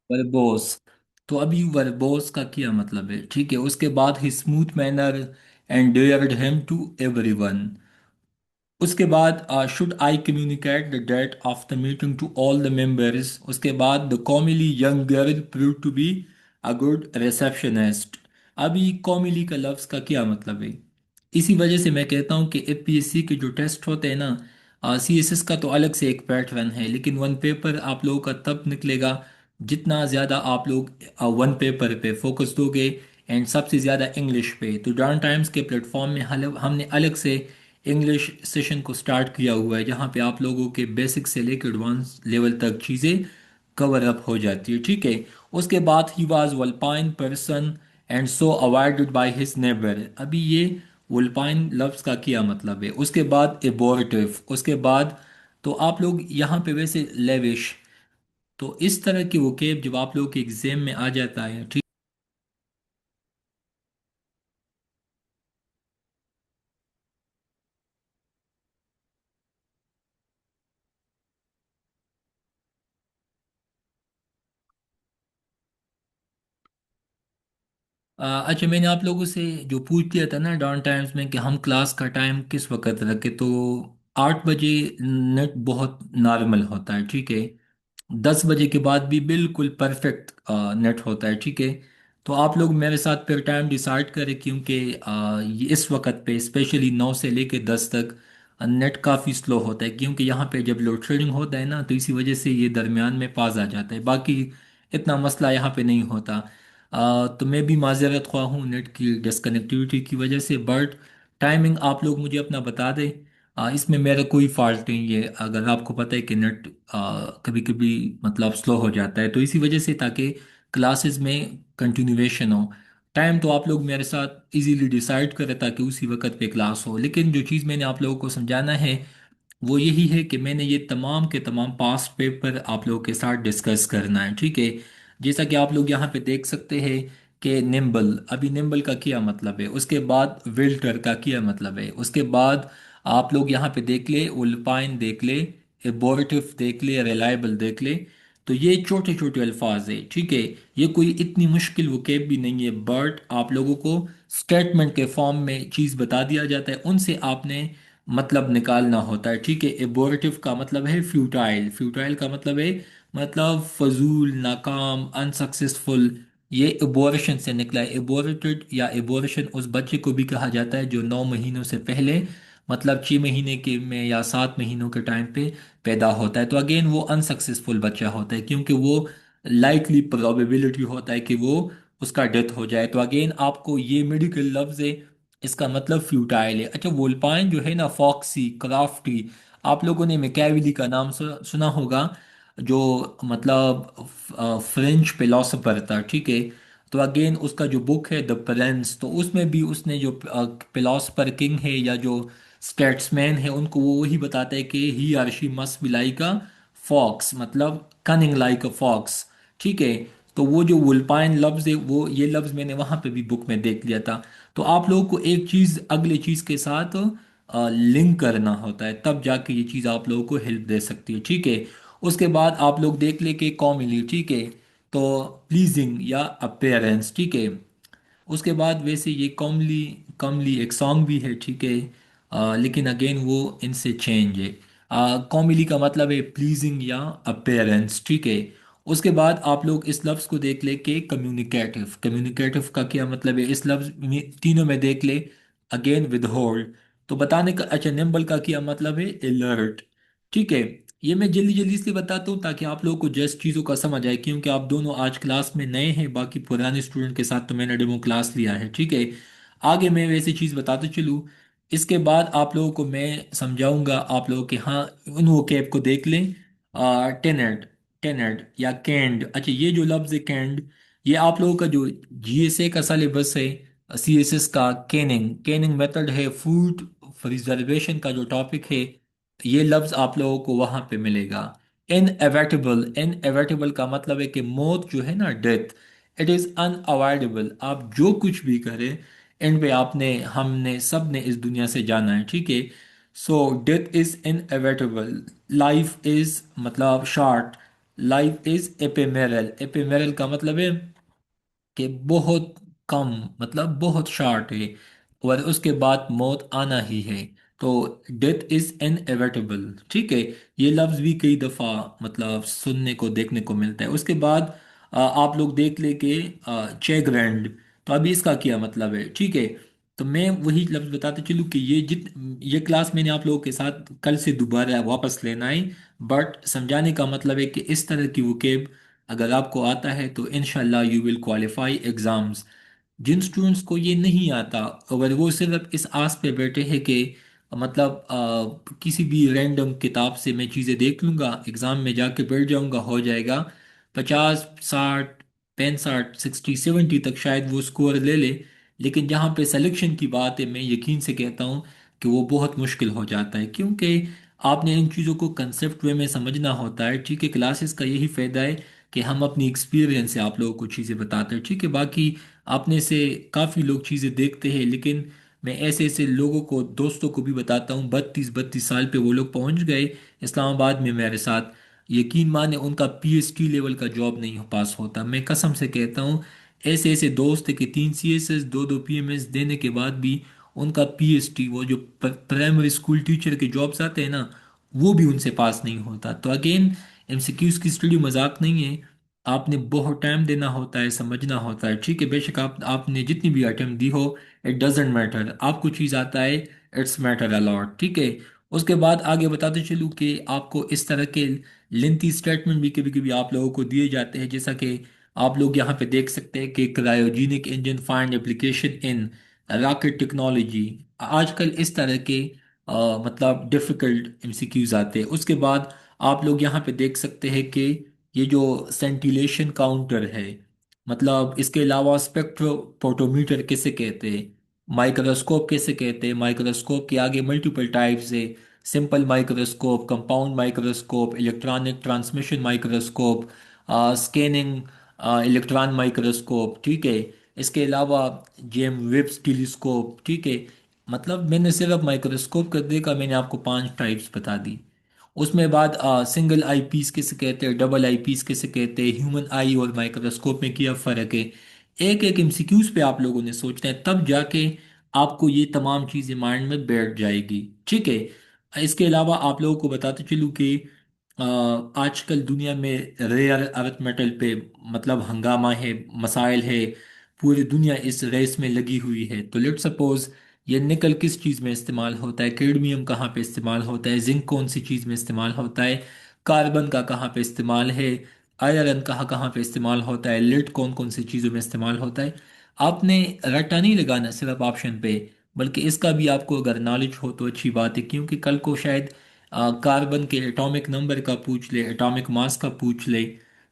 वर्बोस। तो अभी वर्बोस का क्या मतलब है, ठीक है। उसके बाद he smooth manner and endeared him to everyone. उसके बाद should I communicate the date of the meeting to all the members. उसके बाद the comely young girl prove to be a good receptionist. अभी कॉमिली का लफ्ज़ का क्या मतलब है। इसी वजह से मैं कहता हूँ कि एपीएससी के जो टेस्ट होते हैं ना, सीएसएस का तो अलग से एक पैटर्न है, लेकिन वन पेपर आप लोगों का तब निकलेगा जितना ज़्यादा आप लोग वन पेपर पे फोकस दोगे, एंड सबसे ज़्यादा इंग्लिश पे। तो डॉन टाइम्स के प्लेटफॉर्म में हमने अलग से इंग्लिश सेशन को स्टार्ट किया हुआ है, जहाँ पे आप लोगों के बेसिक से लेकर एडवांस लेवल तक चीज़ें कवर अप हो जाती है, ठीक है। उसके बाद he was vulpine person and so avoided by his neighbour. अभी ये वुल्पाइन लफ्ज़ का क्या मतलब है। उसके बाद एबोरेटिव। उसके बाद तो आप लोग यहाँ पे वैसे लेविश। तो इस तरह की वोकेब जब आप लोग के एग्जाम में आ जाता है, ठीक। अच्छा, मैंने आप लोगों से जो पूछ लिया था ना डाउन टाइम्स में कि हम क्लास का टाइम किस वक्त रखें, तो 8 बजे नेट बहुत नॉर्मल होता है, ठीक है। 10 बजे के बाद भी बिल्कुल परफेक्ट नेट होता है, ठीक है। तो आप लोग मेरे साथ फिर टाइम डिसाइड करें, क्योंकि ये इस वक्त पे स्पेशली 9 से लेकर 10 तक नेट काफ़ी स्लो होता है, क्योंकि यहाँ पे जब लोड शेडिंग होता है ना, तो इसी वजह से ये दरमियान में पास आ जाता है। बाकी इतना मसला यहाँ पे नहीं होता। तो मैं भी माजरत ख्वाह हूँ नेट की डिसकनेक्टिविटी की वजह से, बट टाइमिंग आप लोग मुझे अपना बता दें। इसमें मेरा कोई फॉल्ट नहीं है, अगर आपको पता है कि नेट कभी कभी मतलब स्लो हो जाता है, तो इसी वजह से, ताकि क्लासेस में कंटिन्यूएशन हो। टाइम तो आप लोग मेरे साथ इजीली डिसाइड करें ताकि उसी वक्त पे क्लास हो, लेकिन जो चीज़ मैंने आप लोगों को समझाना है वो यही है कि मैंने ये तमाम के तमाम पास्ट पेपर आप लोगों के साथ डिस्कस करना है, ठीक है। जैसा कि आप लोग यहाँ पे देख सकते हैं कि निम्बल, अभी निम्बल का क्या मतलब है। उसके बाद विल्टर का क्या मतलब है। उसके बाद आप लोग यहाँ पे देख ले, उल्पाइन देख ले, एबोरेटिव देख ले, रिलायबल देख ले। तो ये छोटे छोटे अल्फाज है, ठीक है। ये कोई इतनी मुश्किल वोकेब भी नहीं है, बट आप लोगों को स्टेटमेंट के फॉर्म में चीज़ बता दिया जाता है, उनसे आपने मतलब निकालना होता है, ठीक है। एबोरेटिव का मतलब है फ्यूटाइल। फ्यूटाइल का मतलब है मतलब फजूल, नाकाम, अनसक्सेसफुल। ये एबोरेशन से निकला है। एबोरेटेड या एबोरेशन उस बच्चे को भी कहा जाता है जो 9 महीनों से पहले, मतलब 6 महीने के में या 7 महीनों के टाइम पे पैदा होता है। तो अगेन वो अनसक्सेसफुल बच्चा होता है, क्योंकि वो लाइकली प्रोबेबिलिटी होता है कि वो उसका डेथ हो जाए। तो अगेन आपको ये मेडिकल लफ्ज है, इसका मतलब फ्यूटाइल है। अच्छा, वोल्पाइन जो है ना, फॉक्सी, क्राफ्टी। आप लोगों ने मैकियावेली का नाम सुना होगा, जो मतलब फ्रेंच फिलोसोफर था, ठीक है। तो अगेन उसका जो बुक है द प्रिंस, तो उसमें भी उसने जो फिलोसोफर किंग है या जो स्टेट्समैन है, उनको वो वही बताता है कि he or she must be like a fox, मतलब कनिंग लाइक अ फॉक्स, ठीक है। तो वो जो वुल्पाइन लफ्ज है, वो ये लफ्ज मैंने वहां पे भी बुक में देख लिया था। तो आप लोगों को एक चीज अगले चीज के साथ लिंक करना होता है, तब जाके ये चीज आप लोगों को हेल्प दे सकती है, ठीक है। उसके बाद आप लोग देख ले कि कॉमनली, ठीक है, तो प्लीजिंग या अपेयरेंस, ठीक है। उसके बाद वैसे ये कॉमली कॉमली एक सॉन्ग भी है, ठीक है, लेकिन अगेन वो इनसे चेंज है। कॉमली का मतलब है प्लीजिंग या अपेयरेंस, ठीक है। उसके बाद आप लोग इस लफ्ज़ को देख ले कि कम्युनिकेटिव, कम्युनिकेटिव का क्या मतलब है, इस लफ्ज़ में तीनों में देख ले, अगेन विद होल्ड। तो बताने का, अच्छा, निम्बल का क्या मतलब है, अलर्ट, ठीक है। ये मैं जल्दी जल्दी से बताता हूँ ताकि आप लोगों को जस्ट चीज़ों का समझ आए, क्योंकि आप दोनों आज क्लास में नए हैं, बाकी पुराने स्टूडेंट के साथ तो मैंने डेमो क्लास लिया है, ठीक है। आगे मैं वैसी चीज़ बताते चलूँ। इसके बाद आप लोगों को मैं समझाऊंगा, आप लोगों के, हाँ, उन वो कैप को देख लें। टेनेट, टेनेट या कैंड, अच्छा, ये जो लफ्ज़ है कैंड, ये आप लोगों का जो जीएसए का सिलेबस है, सीएसएस का कैनिंग, कैनिंग मेथड है, फूड प्रिजर्वेशन का जो टॉपिक है, ये लफ्ज आप लोगों को वहां पे मिलेगा। इनएविटेबल, इनएविटेबल का मतलब है कि मौत जो है ना, डेथ, इट इज अनअवॉइडेबल। आप जो कुछ भी करें, एंड पे आपने, हमने सब ने इस दुनिया से जाना है, ठीक है। So death is inevitable, life is मतलब short, life is ephemeral, ephemeral का मतलब है कि बहुत कम, मतलब बहुत शॉर्ट है, और उसके बाद मौत आना ही है। तो डेथ इज इनएविटेबल, ठीक है। ये लफ्ज भी कई दफा मतलब सुनने को देखने को मिलता है। उसके बाद आप लोग देख ले के चेग्रैंड, तो अभी इसका क्या मतलब है, ठीक है। तो मैं वही लफ्ज बताते चलूँ कि ये क्लास मैंने आप लोगों के साथ कल से दोबारा वापस लेना है, बट समझाने का मतलब है कि इस तरह की वोकेब अगर आपको आता है तो इनशाला यू विल क्वालिफाई एग्जाम्स। जिन स्टूडेंट्स को ये नहीं आता, अगर वो सिर्फ इस आस पे बैठे हैं कि मतलब किसी भी रैंडम किताब से मैं चीज़ें देख लूँगा, एग्ज़ाम में जाके बैठ जाऊँगा, हो जाएगा, 50, 60, 65, 60, 70 तक शायद वो स्कोर ले ले, लेकिन जहाँ पे सिलेक्शन की बात है, मैं यकीन से कहता हूँ कि वो बहुत मुश्किल हो जाता है, क्योंकि आपने इन चीज़ों को कंसेप्ट वे में समझना होता है, ठीक है। क्लासेस का यही फ़ायदा है कि हम अपनी एक्सपीरियंस से आप लोगों को चीज़ें बताते हैं, ठीक है। बाकी आपने से काफ़ी लोग चीज़ें देखते हैं, लेकिन मैं ऐसे ऐसे लोगों को, दोस्तों को भी बताता हूँ, 32 32 साल पे वो लोग पहुँच गए इस्लामाबाद में मेरे साथ, यकीन माने उनका पीएचडी लेवल का जॉब नहीं पास होता, मैं कसम से कहता हूँ। ऐसे ऐसे दोस्त है कि 3 सीएसएस, दो 2 पीएमएस देने के बाद भी उनका पीएचडी, वो जो प्राइमरी स्कूल टीचर के जॉब्स आते हैं ना, वो भी उनसे पास नहीं होता। तो अगेन, एमसीक्यूज की स्टडी मजाक नहीं है, आपने बहुत टाइम देना होता है, समझना होता है, ठीक है। बेशक आपने जितनी भी अटेम्प्ट दी हो, इट डजेंट मैटर, आपको चीज़ आता है, इट्स मैटर अलॉट, ठीक है। उसके बाद आगे बताते चलूँ कि आपको इस तरह के लेंथी स्टेटमेंट भी कभी कभी आप लोगों को दिए जाते हैं, जैसा कि आप लोग यहाँ पे देख सकते हैं कि cryogenic engine find application in rocket technology. आजकल इस तरह के मतलब डिफिकल्ट एमसीक्यूज आते हैं। उसके बाद आप लोग यहाँ पे देख सकते हैं कि ये जो सेंटिलेशन काउंटर है, मतलब इसके अलावा स्पेक्ट्रोफोटोमीटर किसे कहते हैं, माइक्रोस्कोप किसे कहते हैं, माइक्रोस्कोप के आगे मल्टीपल टाइप्स है, simple microscope, compound microscope, electronic transmission microscope, scanning electron microscope, ठीक है। इसके अलावा जेम वेब्स टेलीस्कोप, ठीक है। मतलब मैंने सिर्फ माइक्रोस्कोप कर देखा, मैंने आपको 5 टाइप्स बता दी। उसमें बाद सिंगल आई पीस किसे कहते हैं, डबल आई पीस किसे कहते हैं, ह्यूमन आई और माइक्रोस्कोप में क्या फ़र्क है, एक एक एमसीक्यूज पे आप लोगों ने सोचना है, तब जाके आपको ये तमाम चीज़ें माइंड में बैठ जाएगी, ठीक है। इसके अलावा आप लोगों को बताते चलूँ कि आजकल दुनिया में रेयर अर्थ मेटल पे मतलब हंगामा है, मसाइल है, पूरी दुनिया इस रेस में लगी हुई है। तो लेट सपोज ये निकल किस चीज़ में इस्तेमाल होता है, कैडमियम कहाँ पे इस्तेमाल होता है, जिंक कौन सी चीज़ में इस्तेमाल होता है, कार्बन का कहाँ पे इस्तेमाल है, आयरन कहाँ कहाँ पे इस्तेमाल होता है, लेड कौन कौन सी चीज़ों में इस्तेमाल होता है। आपने रट्टा नहीं लगाना सिर्फ ऑप्शन पे, बल्कि इसका भी आपको अगर नॉलेज हो तो अच्छी बात है, क्योंकि कल को शायद कार्बन के एटॉमिक नंबर का पूछ ले, एटॉमिक मास का पूछ ले,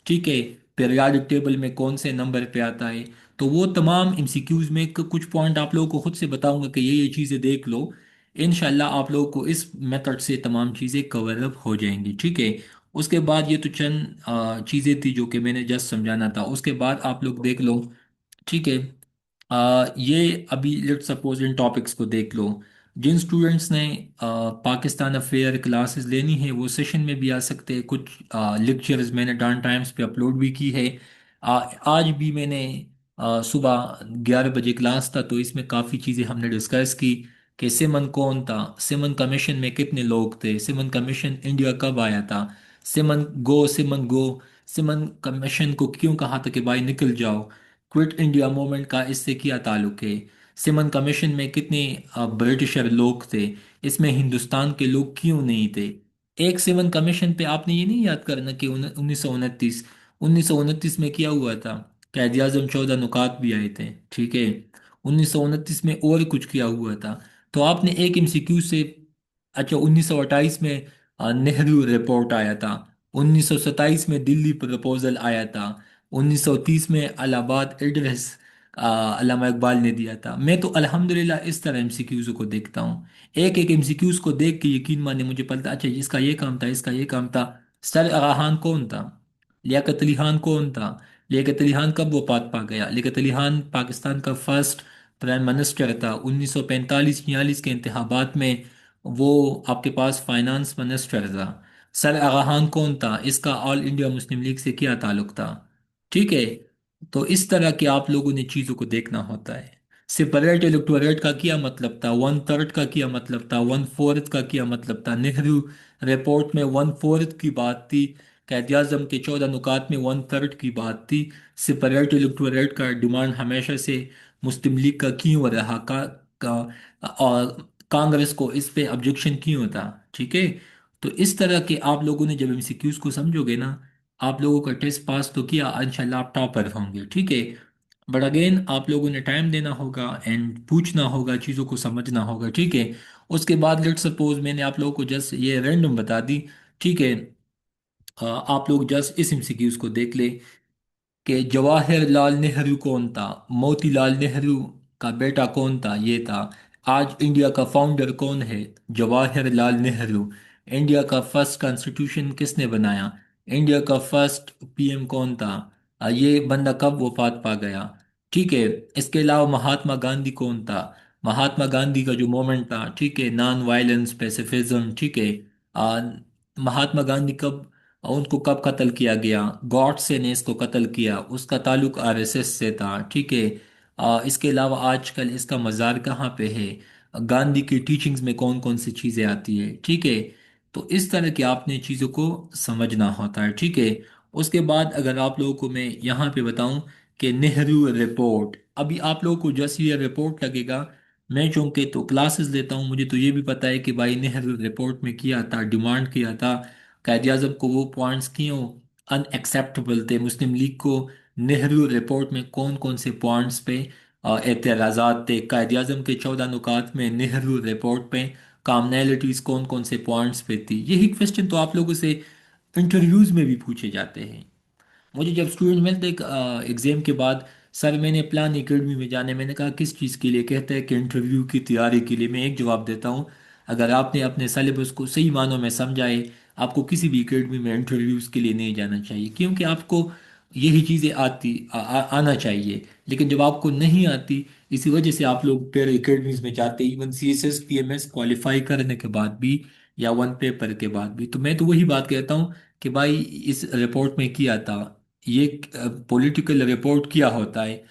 ठीक है, पीरियोडिक टेबल में कौन से नंबर पे आता है। तो वो तमाम एमसीक्यूज में कुछ पॉइंट आप लोगों को खुद से बताऊंगा कि ये चीज़ें देख लो, इनशाला आप लोगों को इस मेथड से तमाम चीज़ें कवर अप हो जाएंगी, ठीक है। उसके बाद ये तो चंद चीज़ें थी जो कि मैंने जस्ट समझाना था। उसके बाद आप लोग देख लो, ठीक है। ये अभी लेट सपोज इन टॉपिक्स को देख लो। जिन स्टूडेंट्स ने पाकिस्तान अफेयर क्लासेस लेनी है वो सेशन में भी आ सकते हैं। कुछ लेक्चर्स मैंने डॉन टाइम्स पे अपलोड भी की है। आज भी मैंने सुबह 11 बजे क्लास था, तो इसमें काफ़ी चीज़ें हमने डिस्कस की कि सिमन कौन था, सिमन कमीशन में कितने लोग थे, सिमन कमीशन इंडिया कब आया था, सिमन गो, सिमन गो, सिमन कमीशन को क्यों कहा था कि भाई निकल जाओ, क्विट इंडिया मूवमेंट का इससे क्या ताल्लुक है, सिमन कमीशन में कितने ब्रिटिशर लोग थे, इसमें हिंदुस्तान के लोग क्यों नहीं थे। एक सिमन कमीशन पे आपने ये नहीं याद करना कि 1929 में क्या हुआ था, कैद आजम 14 नुकात भी आए थे, ठीक है। 1929 में और कुछ किया हुआ था। तो आपने एक एमसीक्यू से, अच्छा 1928 में नेहरू रिपोर्ट आया था, 1927 में दिल्ली प्रपोजल आया था, 1930 में इलाहाबाद एड्रेस अल्लामा इकबाल ने दिया था। मैं तो अल्हम्दुलिल्लाह इस तरह एमसीक्यूज को देखता हूँ। एक एक एमसीक्यूज को देख के यकीन माने मुझे पता, अच्छा इसका ये काम था, इसका ये काम था। सर आगा खान कौन था, लियाकत अली खान कौन था, लियाकत अली खान कब वफात पा गया, लियाकत अली खान पाकिस्तान का फर्स्ट प्राइम मिनिस्टर था। 1945-46 के इंतखाबात में वो आपके पास फाइनेंस मिनिस्टर था। सर आगा खान कौन था, इसका ऑल इंडिया मुस्लिम लीग से क्या ताल्लुक था, ठीक है। तो इस तरह के आप लोगों ने चीज़ों को देखना होता है। सेपरेट इलेक्टोरेट का क्या मतलब था, 1/3 का क्या मतलब था, 1/4 का क्या मतलब था। नेहरू रिपोर्ट में 1/4 की बात थी, कायद आज़म के 14 नुकात में 1/3 की बात थी। सेपरेट इलेक्टोरेट का डिमांड हमेशा से मुस्लिम लीग का क्यों रहा, और कांग्रेस को इस पे ऑब्जेक्शन क्यों था, ठीक है। तो इस तरह के आप लोगों ने जब एमसीक्यूज को समझोगे ना, आप लोगों का टेस्ट पास तो किया, इंशाल्लाह आप टॉपर होंगे, ठीक है। बट अगेन आप लोगों ने टाइम देना होगा एंड पूछना होगा, चीज़ों को समझना होगा, ठीक है। उसके बाद लेट सपोज मैंने आप लोगों को जस्ट ये रैंडम बता दी, ठीक है। आप लोग जस्ट इस एमसीक्यूज को देख ले कि जवाहरलाल नेहरू कौन था, मोतीलाल नेहरू का बेटा कौन था, ये था। आज इंडिया का फाउंडर कौन है, जवाहरलाल नेहरू। इंडिया का फर्स्ट कॉन्स्टिट्यूशन किसने बनाया, इंडिया का फर्स्ट पीएम कौन था, ये बंदा कब वफात पा गया, ठीक है। इसके अलावा महात्मा गांधी कौन था, महात्मा गांधी का जो मोमेंट था, ठीक है, नॉन वायलेंस पैसिफिज्म, ठीक है। आ, महात्मा गांधी कब, उनको कब कत्ल किया गया, गॉडसे ने इसको कत्ल किया, उसका ताल्लुक आरएसएस से था, ठीक है। इसके अलावा आजकल इसका मज़ार कहाँ पे है, गांधी की टीचिंग्स में कौन कौन सी चीज़ें आती है, ठीक है। तो इस तरह की आपने चीज़ों को समझना होता है, ठीक है। उसके बाद अगर आप लोगों को मैं यहाँ पे बताऊं कि नेहरू रिपोर्ट, अभी आप लोगों को जैसे ये रिपोर्ट लगेगा, मैं चूंकि तो क्लासेस लेता हूँ, मुझे तो ये भी पता है कि भाई नेहरू रिपोर्ट में किया था, डिमांड किया था, कायद आज़म को वो पॉइंट्स क्यों अनएक्सेप्टेबल थे, मुस्लिम लीग को नेहरू रिपोर्ट में कौन कौन से पॉइंट्स पे एतराज़ात थे, कायद आज़म के 14 नुकात में नेहरू रिपोर्ट पे कॉमनैलिटीज़ कौन कौन से पॉइंट्स पे थी। यही क्वेश्चन तो आप लोगों से इंटरव्यूज़ में भी पूछे जाते हैं। मुझे जब स्टूडेंट मिलते एग्ज़ाम के बाद, सर मैंने प्लान एकेडमी में जाने, मैंने कहा किस चीज़ के लिए, कहते हैं कि इंटरव्यू की तैयारी के लिए। मैं एक जवाब देता हूँ, अगर आपने अपने सिलेबस को सही मानों में समझाए, आपको किसी भी एकेडमी में इंटरव्यूज़ के लिए नहीं जाना चाहिए, क्योंकि आपको यही चीज़ें आना चाहिए। लेकिन जब आपको नहीं आती, इसी वजह से आप लोग फिर एकेडमीज में जाते, इवन CSS PMS क्वालिफाई करने के बाद भी, या वन पेपर के बाद भी। तो मैं तो वही बात कहता हूँ कि भाई इस रिपोर्ट में किया था, ये पॉलिटिकल रिपोर्ट किया होता है।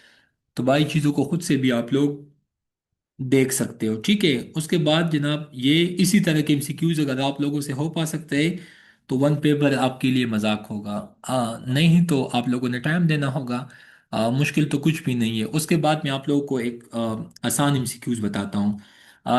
तो भाई चीज़ों को खुद से भी आप लोग देख सकते हो, ठीक है। उसके बाद जनाब ये इसी तरह के एमसीक्यूज अगर आप लोगों से हो पा सकते हैं, तो वन पेपर आपके लिए मजाक होगा। नहीं तो आप लोगों ने टाइम देना होगा। मुश्किल तो कुछ भी नहीं है। उसके बाद मैं आप लोगों को एक आसान एमसीक्यूज बताता हूँ।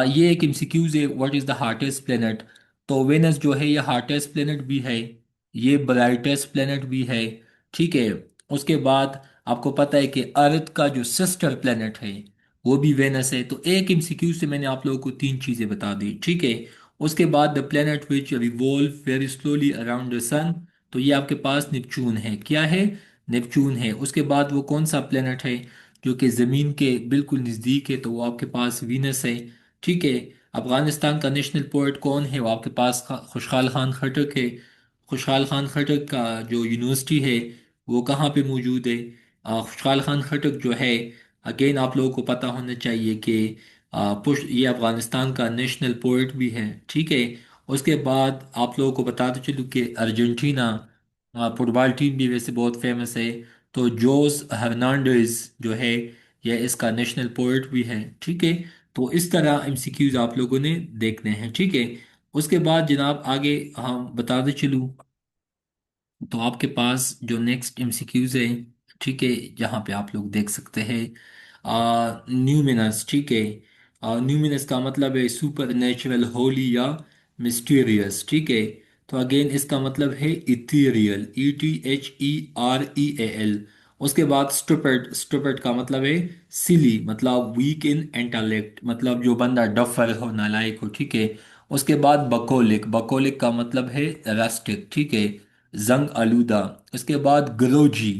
ये एक एमसीक्यूज है, what is the heartiest planet. तो वेनस जो है ये हार्टेस्ट प्लेनेट भी है, ये ब्राइटेस्ट प्लेनेट भी है, ठीक है। उसके बाद आपको पता है कि अर्थ का जो सिस्टर प्लेनेट है वो भी वेनस है। तो एक एमसीक्यू से मैंने आप लोगों को तीन चीजें बता दी, ठीक है। उसके बाद the planet which revolve very slowly around the sun, तो ये आपके पास नेपच्यून है, क्या है, नेपच्यून है। उसके बाद वो कौन सा प्लेनेट है जो कि जमीन के बिल्कुल नजदीक है, तो वो आपके पास वीनस है, ठीक है। अफगानिस्तान का नेशनल पोएट कौन है, वो आपके पास खुशहाल खान खटक है। खुशहाल खान खटक का जो यूनिवर्सिटी है वो कहाँ पे मौजूद है, खुशहाल खान खटक जो है, अगेन आप लोगों को पता होना चाहिए कि पुश ये अफगानिस्तान का नेशनल पोएट भी है, ठीक है। उसके बाद आप लोगों को बताते चलूँ कि अर्जेंटीना फुटबॉल टीम भी वैसे बहुत फेमस है। तो जोस हर्नांडेज जो है, यह इसका नेशनल पोएट भी है, ठीक है। तो इस तरह एमसीक्यूज आप लोगों ने देखने हैं, ठीक है। उसके बाद जनाब आगे हम बताते चलूँ, तो आपके पास जो नेक्स्ट एमसीक्यूज है, ठीक है, जहाँ पे आप लोग देख सकते हैं न्यूमिनस, ठीक है। न्यूमिनस का मतलब है सुपर नेचुरल, होली या मिस्टीरियस, ठीक है। तो अगेन इसका मतलब है इथीरियल, ETHEREAL। उसके बाद स्टूपिड, स्टूपिड का मतलब है सिली, मतलब वीक इन इंटेलेक्ट, मतलब जो बंदा डफर हो, नालायक हो, ठीक है। उसके बाद बकोलिक, बकोलिक का मतलब है रस्टिक, ठीक है, जंग आलूदा। उसके बाद ग्रोजी,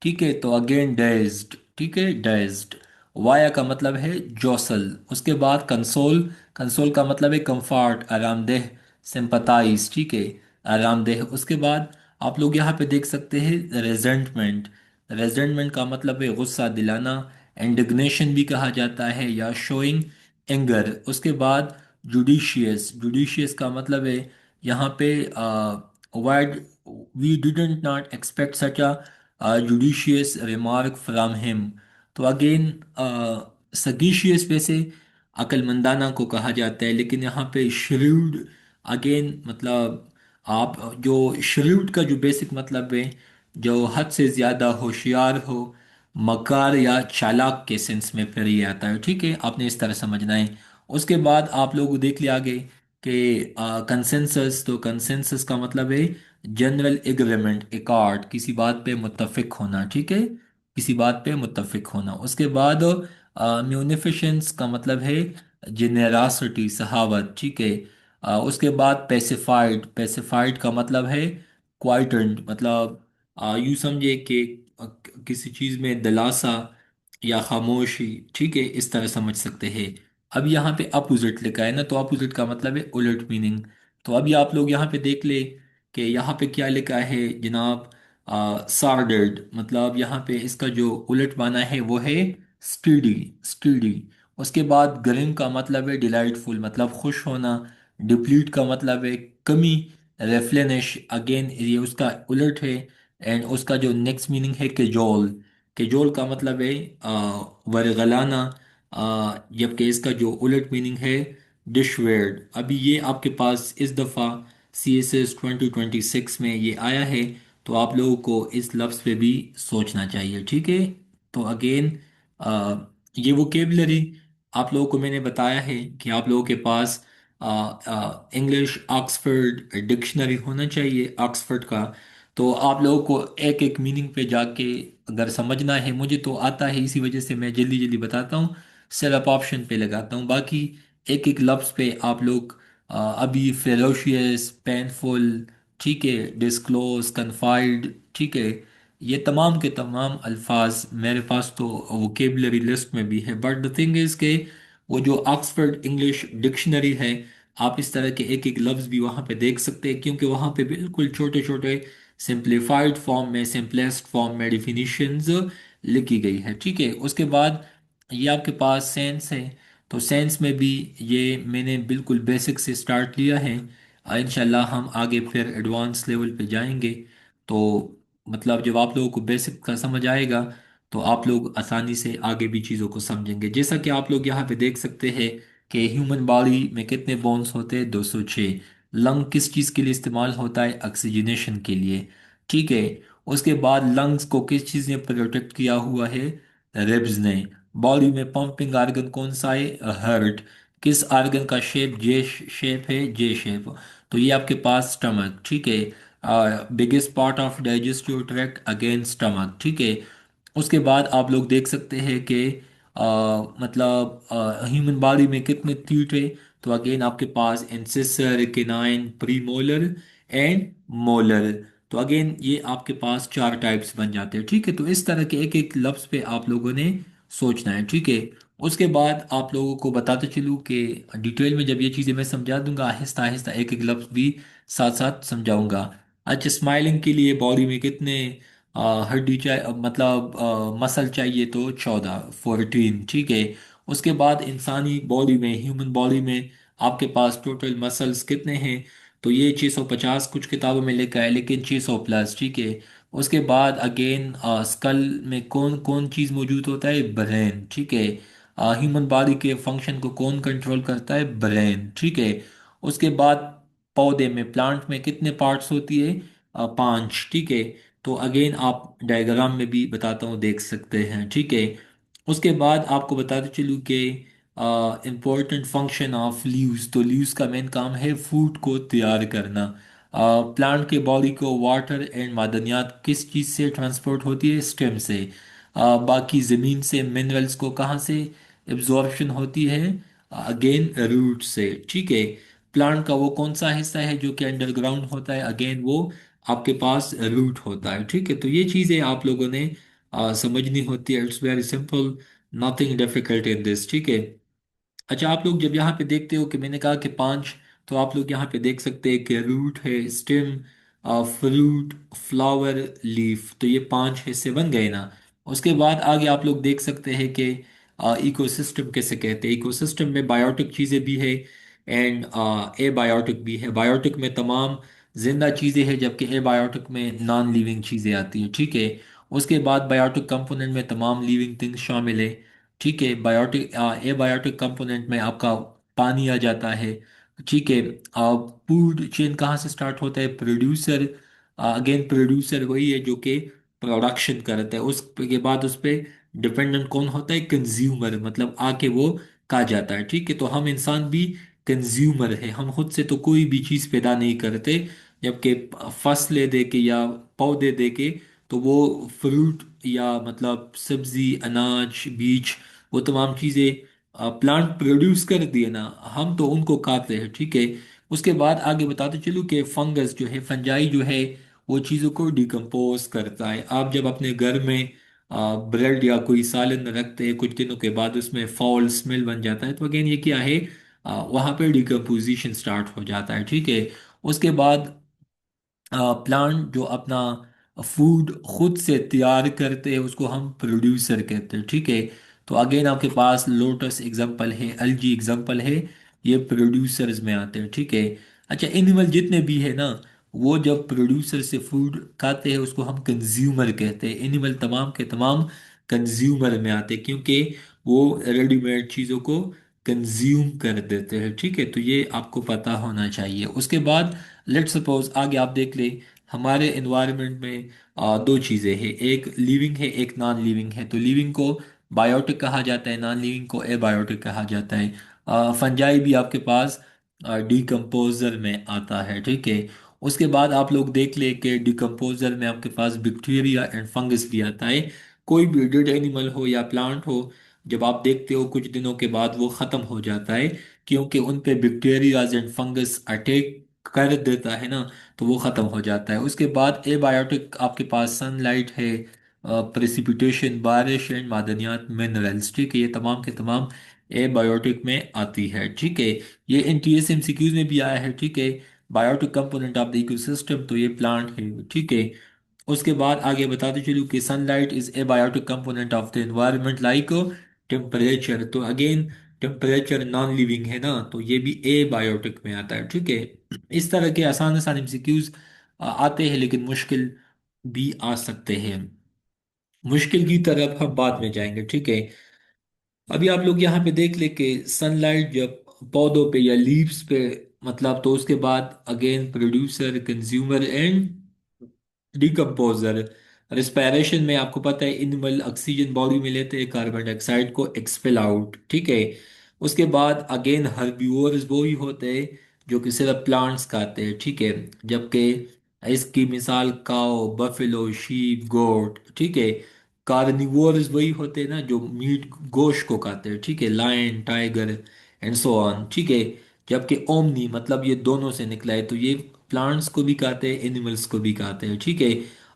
ठीक है, तो अगेन डेज्ड, ठीक है, डेज्ड। वाया का मतलब है जोसल। उसके बाद कंसोल, कंसोल का मतलब है कंफर्ट, आरामदेह, सिंपथाइज, ठीक है, आरामदेह। उसके बाद आप लोग यहाँ पे देख सकते हैं रेजेंटमेंट, रेजेंटमेंट का मतलब है गुस्सा दिलाना, इंडिग्नेशन भी कहा जाता है, या शोइंग एंगर। उसके बाद जुडिशियस, जुडिशियस का मतलब है यहाँ पे wide, we didn't not expect such a judicious remark from him. तो अगेन सगीशियस वैसे अक्लमंदाना को कहा जाता है, लेकिन यहाँ पे श्रीव्ड, अगेन मतलब आप जो श्रीव्ड का जो बेसिक मतलब है, जो हद से ज़्यादा होशियार हो, मकार या चालाक के सेंस में फिर ये आता है, ठीक है, आपने इस तरह समझना है। उसके बाद आप लोग देख लिया आगे कि कंसेंसस, तो कंसेंसस का मतलब है जनरल एग्रीमेंट, एकॉर्ड, किसी बात पे मुत्तफिक होना, ठीक है, किसी बात पे मुत्तफिक होना। उसके बाद म्यूनिफिशेंस का मतलब है जेनेरासिटी, सहावत, ठीक है। उसके बाद पेसिफाइड, पेसिफाइड का मतलब है क्वाइटेंट, मतलब यूँ समझे कि अ, किसी चीज़ में दिलासा या खामोशी, ठीक है, इस तरह समझ सकते हैं। अब यहाँ पे अपोजिट लिखा है ना, तो अपोजिट का मतलब है उलट मीनिंग। तो अभी आप लोग यहाँ पे देख ले कि यहाँ पे क्या लिखा है जनाब, सार्डेड, मतलब यहाँ पे इसका जो उलट माना है वो है स्टीडी, स्टीडी। उसके बाद ग्रिम का मतलब है डिलाइटफुल, मतलब खुश होना। डिप्लीट का मतलब है कमी, रेफ्लेनिश, अगेन ये उसका उलट है। एंड उसका जो नेक्स्ट मीनिंग है केजोल, केजोल का मतलब है वरगलाना, जबकि इसका जो उलट मीनिंग है डिशवेड। अभी ये आपके पास इस दफ़ा CSS 2026 में ये आया है, तो आप लोगों को इस लफ्ज़ पे भी सोचना चाहिए, ठीक है। तो अगेन ये वोकेबलरी आप लोगों को मैंने बताया है कि आप लोगों के पास इंग्लिश ऑक्सफोर्ड डिक्शनरी होना चाहिए, ऑक्सफोर्ड का। तो आप लोगों को एक एक मीनिंग पे जाके अगर समझना है, मुझे तो आता है, इसी वजह से मैं जल्दी जल्दी बताता हूँ, सेल ऑप्शन पे लगाता हूँ। बाकी एक एक लफ्ज़ पे आप लोग अभी फेरोशियस, पेनफुल, ठीक है, डिस्क्लोज, कन्फाइड, ठीक है, ये तमाम के तमाम अल्फाज मेरे पास तो वोकेबलरी लिस्ट में भी है। बट द थिंग इज़ के वो जो ऑक्सफोर्ड इंग्लिश डिक्शनरी है, आप इस तरह के एक एक लफ्ज़ भी वहाँ पे देख सकते हैं, क्योंकि वहाँ पे बिल्कुल छोटे छोटे सिंप्लीफाइड फॉर्म में, सिंपलेस्ट फॉर्म में डिफिनीशंस लिखी गई है, ठीक है। उसके बाद ये आपके पास सेंस है, तो सेंस में भी ये मैंने बिल्कुल बेसिक से स्टार्ट लिया है। इंशाल्लाह हम आगे फिर एडवांस लेवल पे जाएंगे। तो मतलब जब आप लोगों को बेसिक का समझ आएगा, तो आप लोग आसानी से आगे भी चीज़ों को समझेंगे। जैसा कि आप लोग यहाँ पे देख सकते हैं कि ह्यूमन बॉडी में कितने बोन्स होते हैं, 206। लंग किस चीज़ के लिए इस्तेमाल होता है, ऑक्सीजनेशन के लिए, ठीक है। उसके बाद लंग्स को किस चीज़ ने प्रोटेक्ट किया हुआ है, रिब्स ने। बॉडी में पंपिंग आर्गन कौन सा है, हार्ट। किस आर्गन का शेप जे शेप है, जे शेप। तो ये आपके पास स्टमक, ठीक है। Biggest part of digestive tract, again stomach, ठीक है। उसके बाद आप लोग देख सकते हैं कि मतलब ह्यूमन बॉडी में कितने टीथ है, तो अगेन आपके पास इंसिसर, केनाइन, प्रीमोलर एंड मोलर। तो अगेन ये आपके पास चार टाइप्स बन जाते हैं, ठीक है। तो इस तरह के एक एक लफ्ज़ पे आप लोगों ने सोचना है, ठीक है। उसके बाद आप लोगों को बताते चलूँ कि डिटेल में जब ये चीज़ें मैं समझा दूंगा, आहिस्ता आहिस्ता एक एक लफ्ज़ भी साथ साथ समझाऊंगा। अच्छा, स्माइलिंग के लिए बॉडी में कितने हड्डी चाहिए, मतलब मसल चाहिए, तो 14, 14, ठीक है। उसके बाद इंसानी बॉडी में, ह्यूमन बॉडी में आपके पास टोटल मसल्स कितने हैं? तो ये 650 कुछ किताबों में लिखा है, लेकिन 600 प्लस, ठीक है। उसके बाद अगेन स्कल में कौन कौन चीज़ मौजूद होता है? ब्रेन, ठीक है। ह्यूमन बॉडी के फंक्शन को कौन कंट्रोल करता है? ब्रेन, ठीक है। उसके बाद पौधे में, प्लांट में कितने पार्ट्स होती है? पांच, ठीक है। तो अगेन आप डायग्राम में भी बताता हूँ, देख सकते हैं, ठीक है। उसके बाद आपको बताते चलूँ कि इम्पोर्टेंट फंक्शन ऑफ लीव्स, तो लीव्स का मेन काम है फूड को तैयार करना। प्लांट के बॉडी को वाटर एंड मादनियात किस चीज़ से ट्रांसपोर्ट होती है? स्टेम से। बाकी ज़मीन से मिनरल्स को कहाँ से एब्जॉर्प्शन होती है? अगेन रूट से, ठीक है। प्लांट का वो कौन सा हिस्सा है जो कि अंडरग्राउंड होता है? अगेन वो आपके पास रूट होता है, ठीक है। तो ये चीज़ें आप लोगों ने समझनी होती है। It's very simple, nothing difficult in this, ठीक है। अच्छा, आप लोग जब यहाँ पे देखते हो कि मैंने कहा कि पांच, तो आप लोग यहाँ पे देख सकते हैं कि रूट है, स्टेम, फ्रूट, फ्लावर, लीफ, तो ये पांच हिस्से बन गए ना। उसके बाद आगे आप लोग देख सकते हैं कि इकोसिस्टम कैसे कहते हैं। इकोसिस्टम में बायोटिक चीज़ें भी है एंड एबायोटिक भी है। बायोटिक में तमाम जिंदा चीज़ें हैं, जबकि एबायोटिक में नॉन लिविंग चीज़ें आती हैं, ठीक है। उसके बाद बायोटिक कंपोनेंट में तमाम लिविंग थिंग्स शामिल है, ठीक है। बायोटिक एबायोटिक कंपोनेंट में आपका पानी आ जाता है, ठीक है। फूड चेन कहाँ से स्टार्ट होता है? प्रोड्यूसर, अगेन प्रोड्यूसर वही है जो कि प्रोडक्शन करता है, उसके बाद उस पर डिपेंडेंट कौन होता है? कंज्यूमर, मतलब आके वो खा जाता है, ठीक है। तो हम इंसान भी कंज्यूमर है, हम खुद से तो कोई भी चीज़ पैदा नहीं करते, जबकि फसलें दे के या पौधे दे के, तो वो फ्रूट या मतलब सब्जी, अनाज, बीज, वो तमाम चीज़ें प्लांट प्रोड्यूस कर दिए ना, हम तो उनको खाते हैं, ठीक है। उसके बाद आगे बताते चलूँ कि फंगस जो है, फंजाई जो है, वो चीज़ों को डिकम्पोज करता है। आप जब अपने घर में ब्रेड या कोई सालन रखते हैं, कुछ दिनों के बाद उसमें फाउल स्मेल बन जाता है, तो अगेन ये क्या है? वहाँ पे डिकम्पोजिशन स्टार्ट हो जाता है, ठीक है। उसके बाद प्लांट जो अपना फूड खुद से तैयार करते हैं उसको हम प्रोड्यूसर कहते हैं, ठीक है। तो अगेन आपके पास लोटस एग्जांपल है, एलजी एग्जांपल है, ये प्रोड्यूसर्स में आते हैं, ठीक है। अच्छा, एनिमल जितने भी है ना, वो जब प्रोड्यूसर से फूड खाते हैं उसको हम कंज्यूमर कहते हैं। एनिमल तमाम के तमाम कंज्यूमर में आते हैं, क्योंकि वो रेडीमेड चीज़ों को कंज्यूम कर देते हैं, ठीक है। तो ये आपको पता होना चाहिए। उसके बाद लेट सपोज आगे आप देख ले, हमारे एनवायरनमेंट में दो चीज़ें हैं, एक लिविंग है, एक नॉन लिविंग है। तो लिविंग को बायोटिक कहा जाता है, नॉन लिविंग को एबायोटिक कहा जाता है। फंजाई भी आपके पास डिकम्पोजर में आता है, ठीक है। उसके बाद आप लोग देख ले कि डिकम्पोजर में आपके पास बैक्टीरिया एंड फंगस भी आता है। कोई भी डेड एनिमल हो या प्लांट हो, जब आप देखते हो कुछ दिनों के बाद वो ख़त्म हो जाता है, क्योंकि उन पे बैक्टीरियाज एंड फंगस अटैक कर देता है ना, तो वो ख़त्म हो जाता है। उसके बाद एबायोटिक आपके पास सनलाइट है, प्रेसिपिटेशन, बारिश एंड मादनियात, मिनरल्स, ठीक है। ये तमाम के तमाम एबायोटिक में आती है, ठीक है। ये इन टीएस एमसीक्यूज में भी आया है, ठीक है। Biotic component of the ecosystem, तो ये प्लांट है, ठीक है। उसके बाद आगे बताते चलूँ कि sunlight is a biotic component of the environment like temperature, तो अगेन टेम्परेचर नॉन लिविंग है ना, तो ये भी ए बायोटिक में आता है, ठीक है। इस तरह के आसान आसान एमसीक्यूज आते हैं, लेकिन मुश्किल भी आ सकते हैं। मुश्किल की तरफ हम बाद में जाएंगे, ठीक है। अभी आप लोग यहाँ पे देख ले कि सनलाइट जब पौधों पे या लीव्स पे, मतलब, तो उसके बाद again producer, consumer and decomposer. Respiration में आपको पता है एनिमल ऑक्सीजन बॉडी में लेते हैं, कार्बन डाइऑक्साइड को एक्सपेल आउट, ठीक है। उसके बाद अगेन हर्बिवोर्स वो ही होते हैं जो कि सिर्फ प्लांट्स खाते हैं, ठीक है। जबकि इसकी मिसाल काओ, बफेलो, शीप, गोट, ठीक है। कार्निवोर्स वही होते हैं ना जो मीट, गोश्त को खाते हैं, ठीक है, lion, tiger and so on, ठीक है। जबकि ओमनी, मतलब ये दोनों से निकला है, तो ये प्लांट्स को भी खाते हैं, एनिमल्स को भी खाते हैं, ठीक है।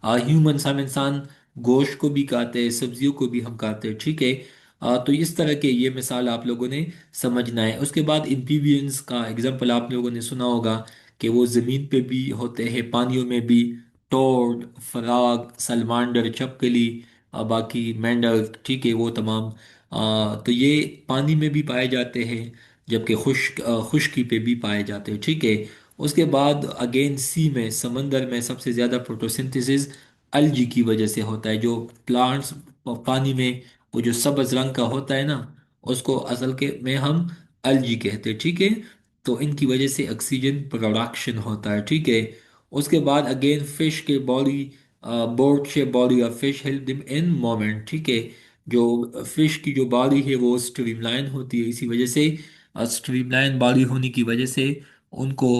ह्यूमंस, हम इंसान गोश्त को भी खाते हैं, सब्जियों को भी हम खाते हैं, ठीक है। तो इस तरह के ये मिसाल आप लोगों ने समझना है। उसके बाद एम्फीबियंस का एग्जांपल आप लोगों ने सुना होगा कि वो ज़मीन पे भी होते हैं, पानियों में भी। टोड, फ्रॉग, सलमांडर, छपकली, बाकी मेंढक, ठीक है, वो तमाम तो ये पानी में भी पाए जाते हैं, जबकि खुश्की पे भी पाए जाते हैं, ठीक है। उसके बाद अगेन सी में, समंदर में सबसे ज़्यादा फोटोसिंथेसिस अलजी की वजह से होता है। जो प्लांट्स पानी में वो जो सब्ज रंग का होता है ना, उसको असल के में हम अलजी कहते हैं, ठीक है। तो इनकी वजह से ऑक्सीजन प्रोडक्शन होता है, ठीक है। उसके बाद अगेन फिश के body, boat shape body of fish help them in moment, ठीक है। जो फिश की जो बॉडी है वो स्ट्रीमलाइन होती है, इसी वजह से स्ट्रीमलाइन बॉडी होने की वजह से उनको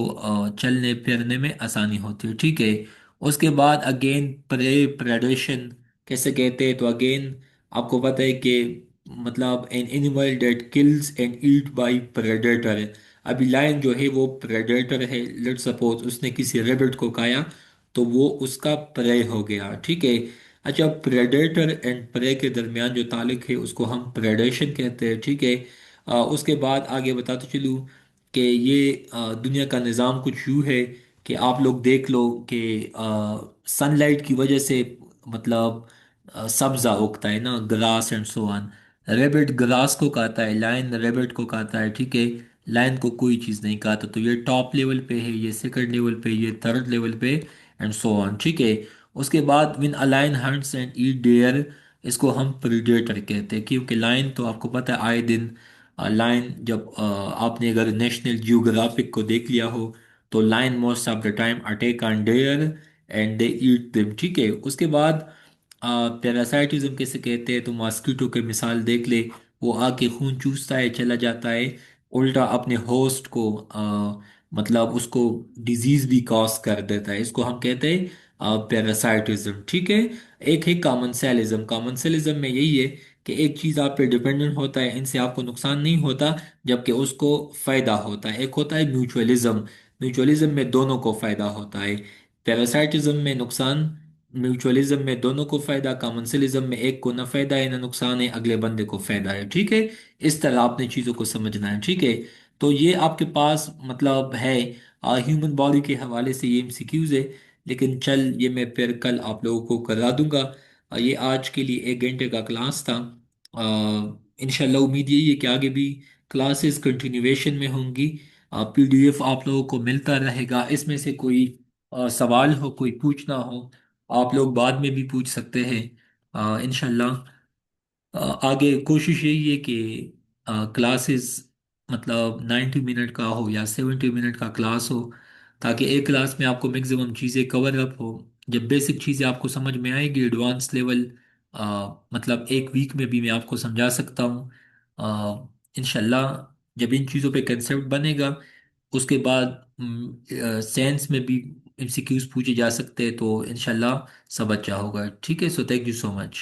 चलने फिरने में आसानी होती है, ठीक है। उसके बाद अगेन प्रेडेशन कैसे कहते हैं, तो अगेन आपको पता है कि मतलब an animal that kills and eat by predator. अभी लायन जो है वो प्रेडेटर है, लेट सपोज उसने किसी रेबिट को खाया तो वो उसका प्रे हो गया, ठीक है। अच्छा, प्रेडेटर एंड प्रे के दरमियान जो ताल्लुक है उसको हम प्रेडेशन कहते हैं, ठीक है। उसके बाद आगे बताते चलूँ कि ये दुनिया का निज़ाम कुछ यूँ है कि आप लोग देख लो कि सनलाइट की वजह से मतलब सब्जा उगता है ना, grass and so on. Rebate grass को खाता है, लायन रेबिट को खाता है, ठीक है। लायन को कोई चीज़ नहीं खाता। तो ये टॉप लेवल पे है, ये सेकंड लेवल पे, ये थर्ड लेवल पे एंड सो ऑन, ठीक है। उसके बाद when a lion hunts and eat their, इसको हम प्रीडेटर कहते हैं, क्योंकि लायन तो आपको पता है आए दिन लायन जब आपने अगर नेशनल जियोग्राफिक को देख लिया हो तो lion most of the time attack on their and they eat them, ठीक है। उसके बाद पैरासाइटिज्म कैसे कहते हैं, तो मॉस्किटो के मिसाल देख ले। वो आके खून चूसता है, चला जाता है, उल्टा अपने होस्ट को मतलब उसको डिजीज भी कॉज कर देता है। इसको हम कहते हैं पैरासाइटिज्म, ठीक है। एक है कॉमनसेलिज्म। कॉमनसेलिज्म में यही है कि एक चीज आप पे डिपेंडेंट होता है, इनसे आपको नुकसान नहीं होता, जबकि उसको फायदा होता है। एक होता है म्यूचुअलिज्म। म्यूचुअलिज्म में दोनों को फायदा होता है। पैरासाइटिज्म में नुकसान, म्यूचुअलिज्म में दोनों को फायदा, कॉमनसेलिज्म में एक को ना फायदा है ना नुकसान है, अगले बंदे को फायदा है, ठीक है। इस तरह आपने चीजों को समझना है, ठीक है। तो ये आपके पास मतलब है ह्यूमन बॉडी के हवाले से ये एमसीक्यूज है। लेकिन चल ये मैं फिर कल आप लोगों को करा दूंगा। ये आज के लिए 1 घंटे का क्लास था। इंशाल्लाह उम्मीद यही है कि आगे भी क्लासेस कंटिन्यूएशन में होंगी। पीडीएफ आप लोगों को मिलता रहेगा। इसमें से कोई सवाल हो, कोई पूछना हो, आप लोग बाद में भी पूछ सकते हैं इंशाल्लाह। आगे कोशिश यही है कि क्लासेस मतलब 90 मिनट का हो या 70 मिनट का क्लास हो, ताकि एक क्लास में आपको मैक्सिमम चीज़ें कवर अप हो। जब बेसिक चीज़ें आपको समझ में आएगी, एडवांस लेवल मतलब 1 वीक में भी मैं आपको समझा सकता हूँ इंशाल्लाह। जब इन चीज़ों पे कंसेप्ट बनेगा, उसके बाद साइंस में भी एमसीक्यूज पूछे जा सकते हैं, तो इंशाल्लाह सब अच्छा होगा, ठीक है। So thank you so much.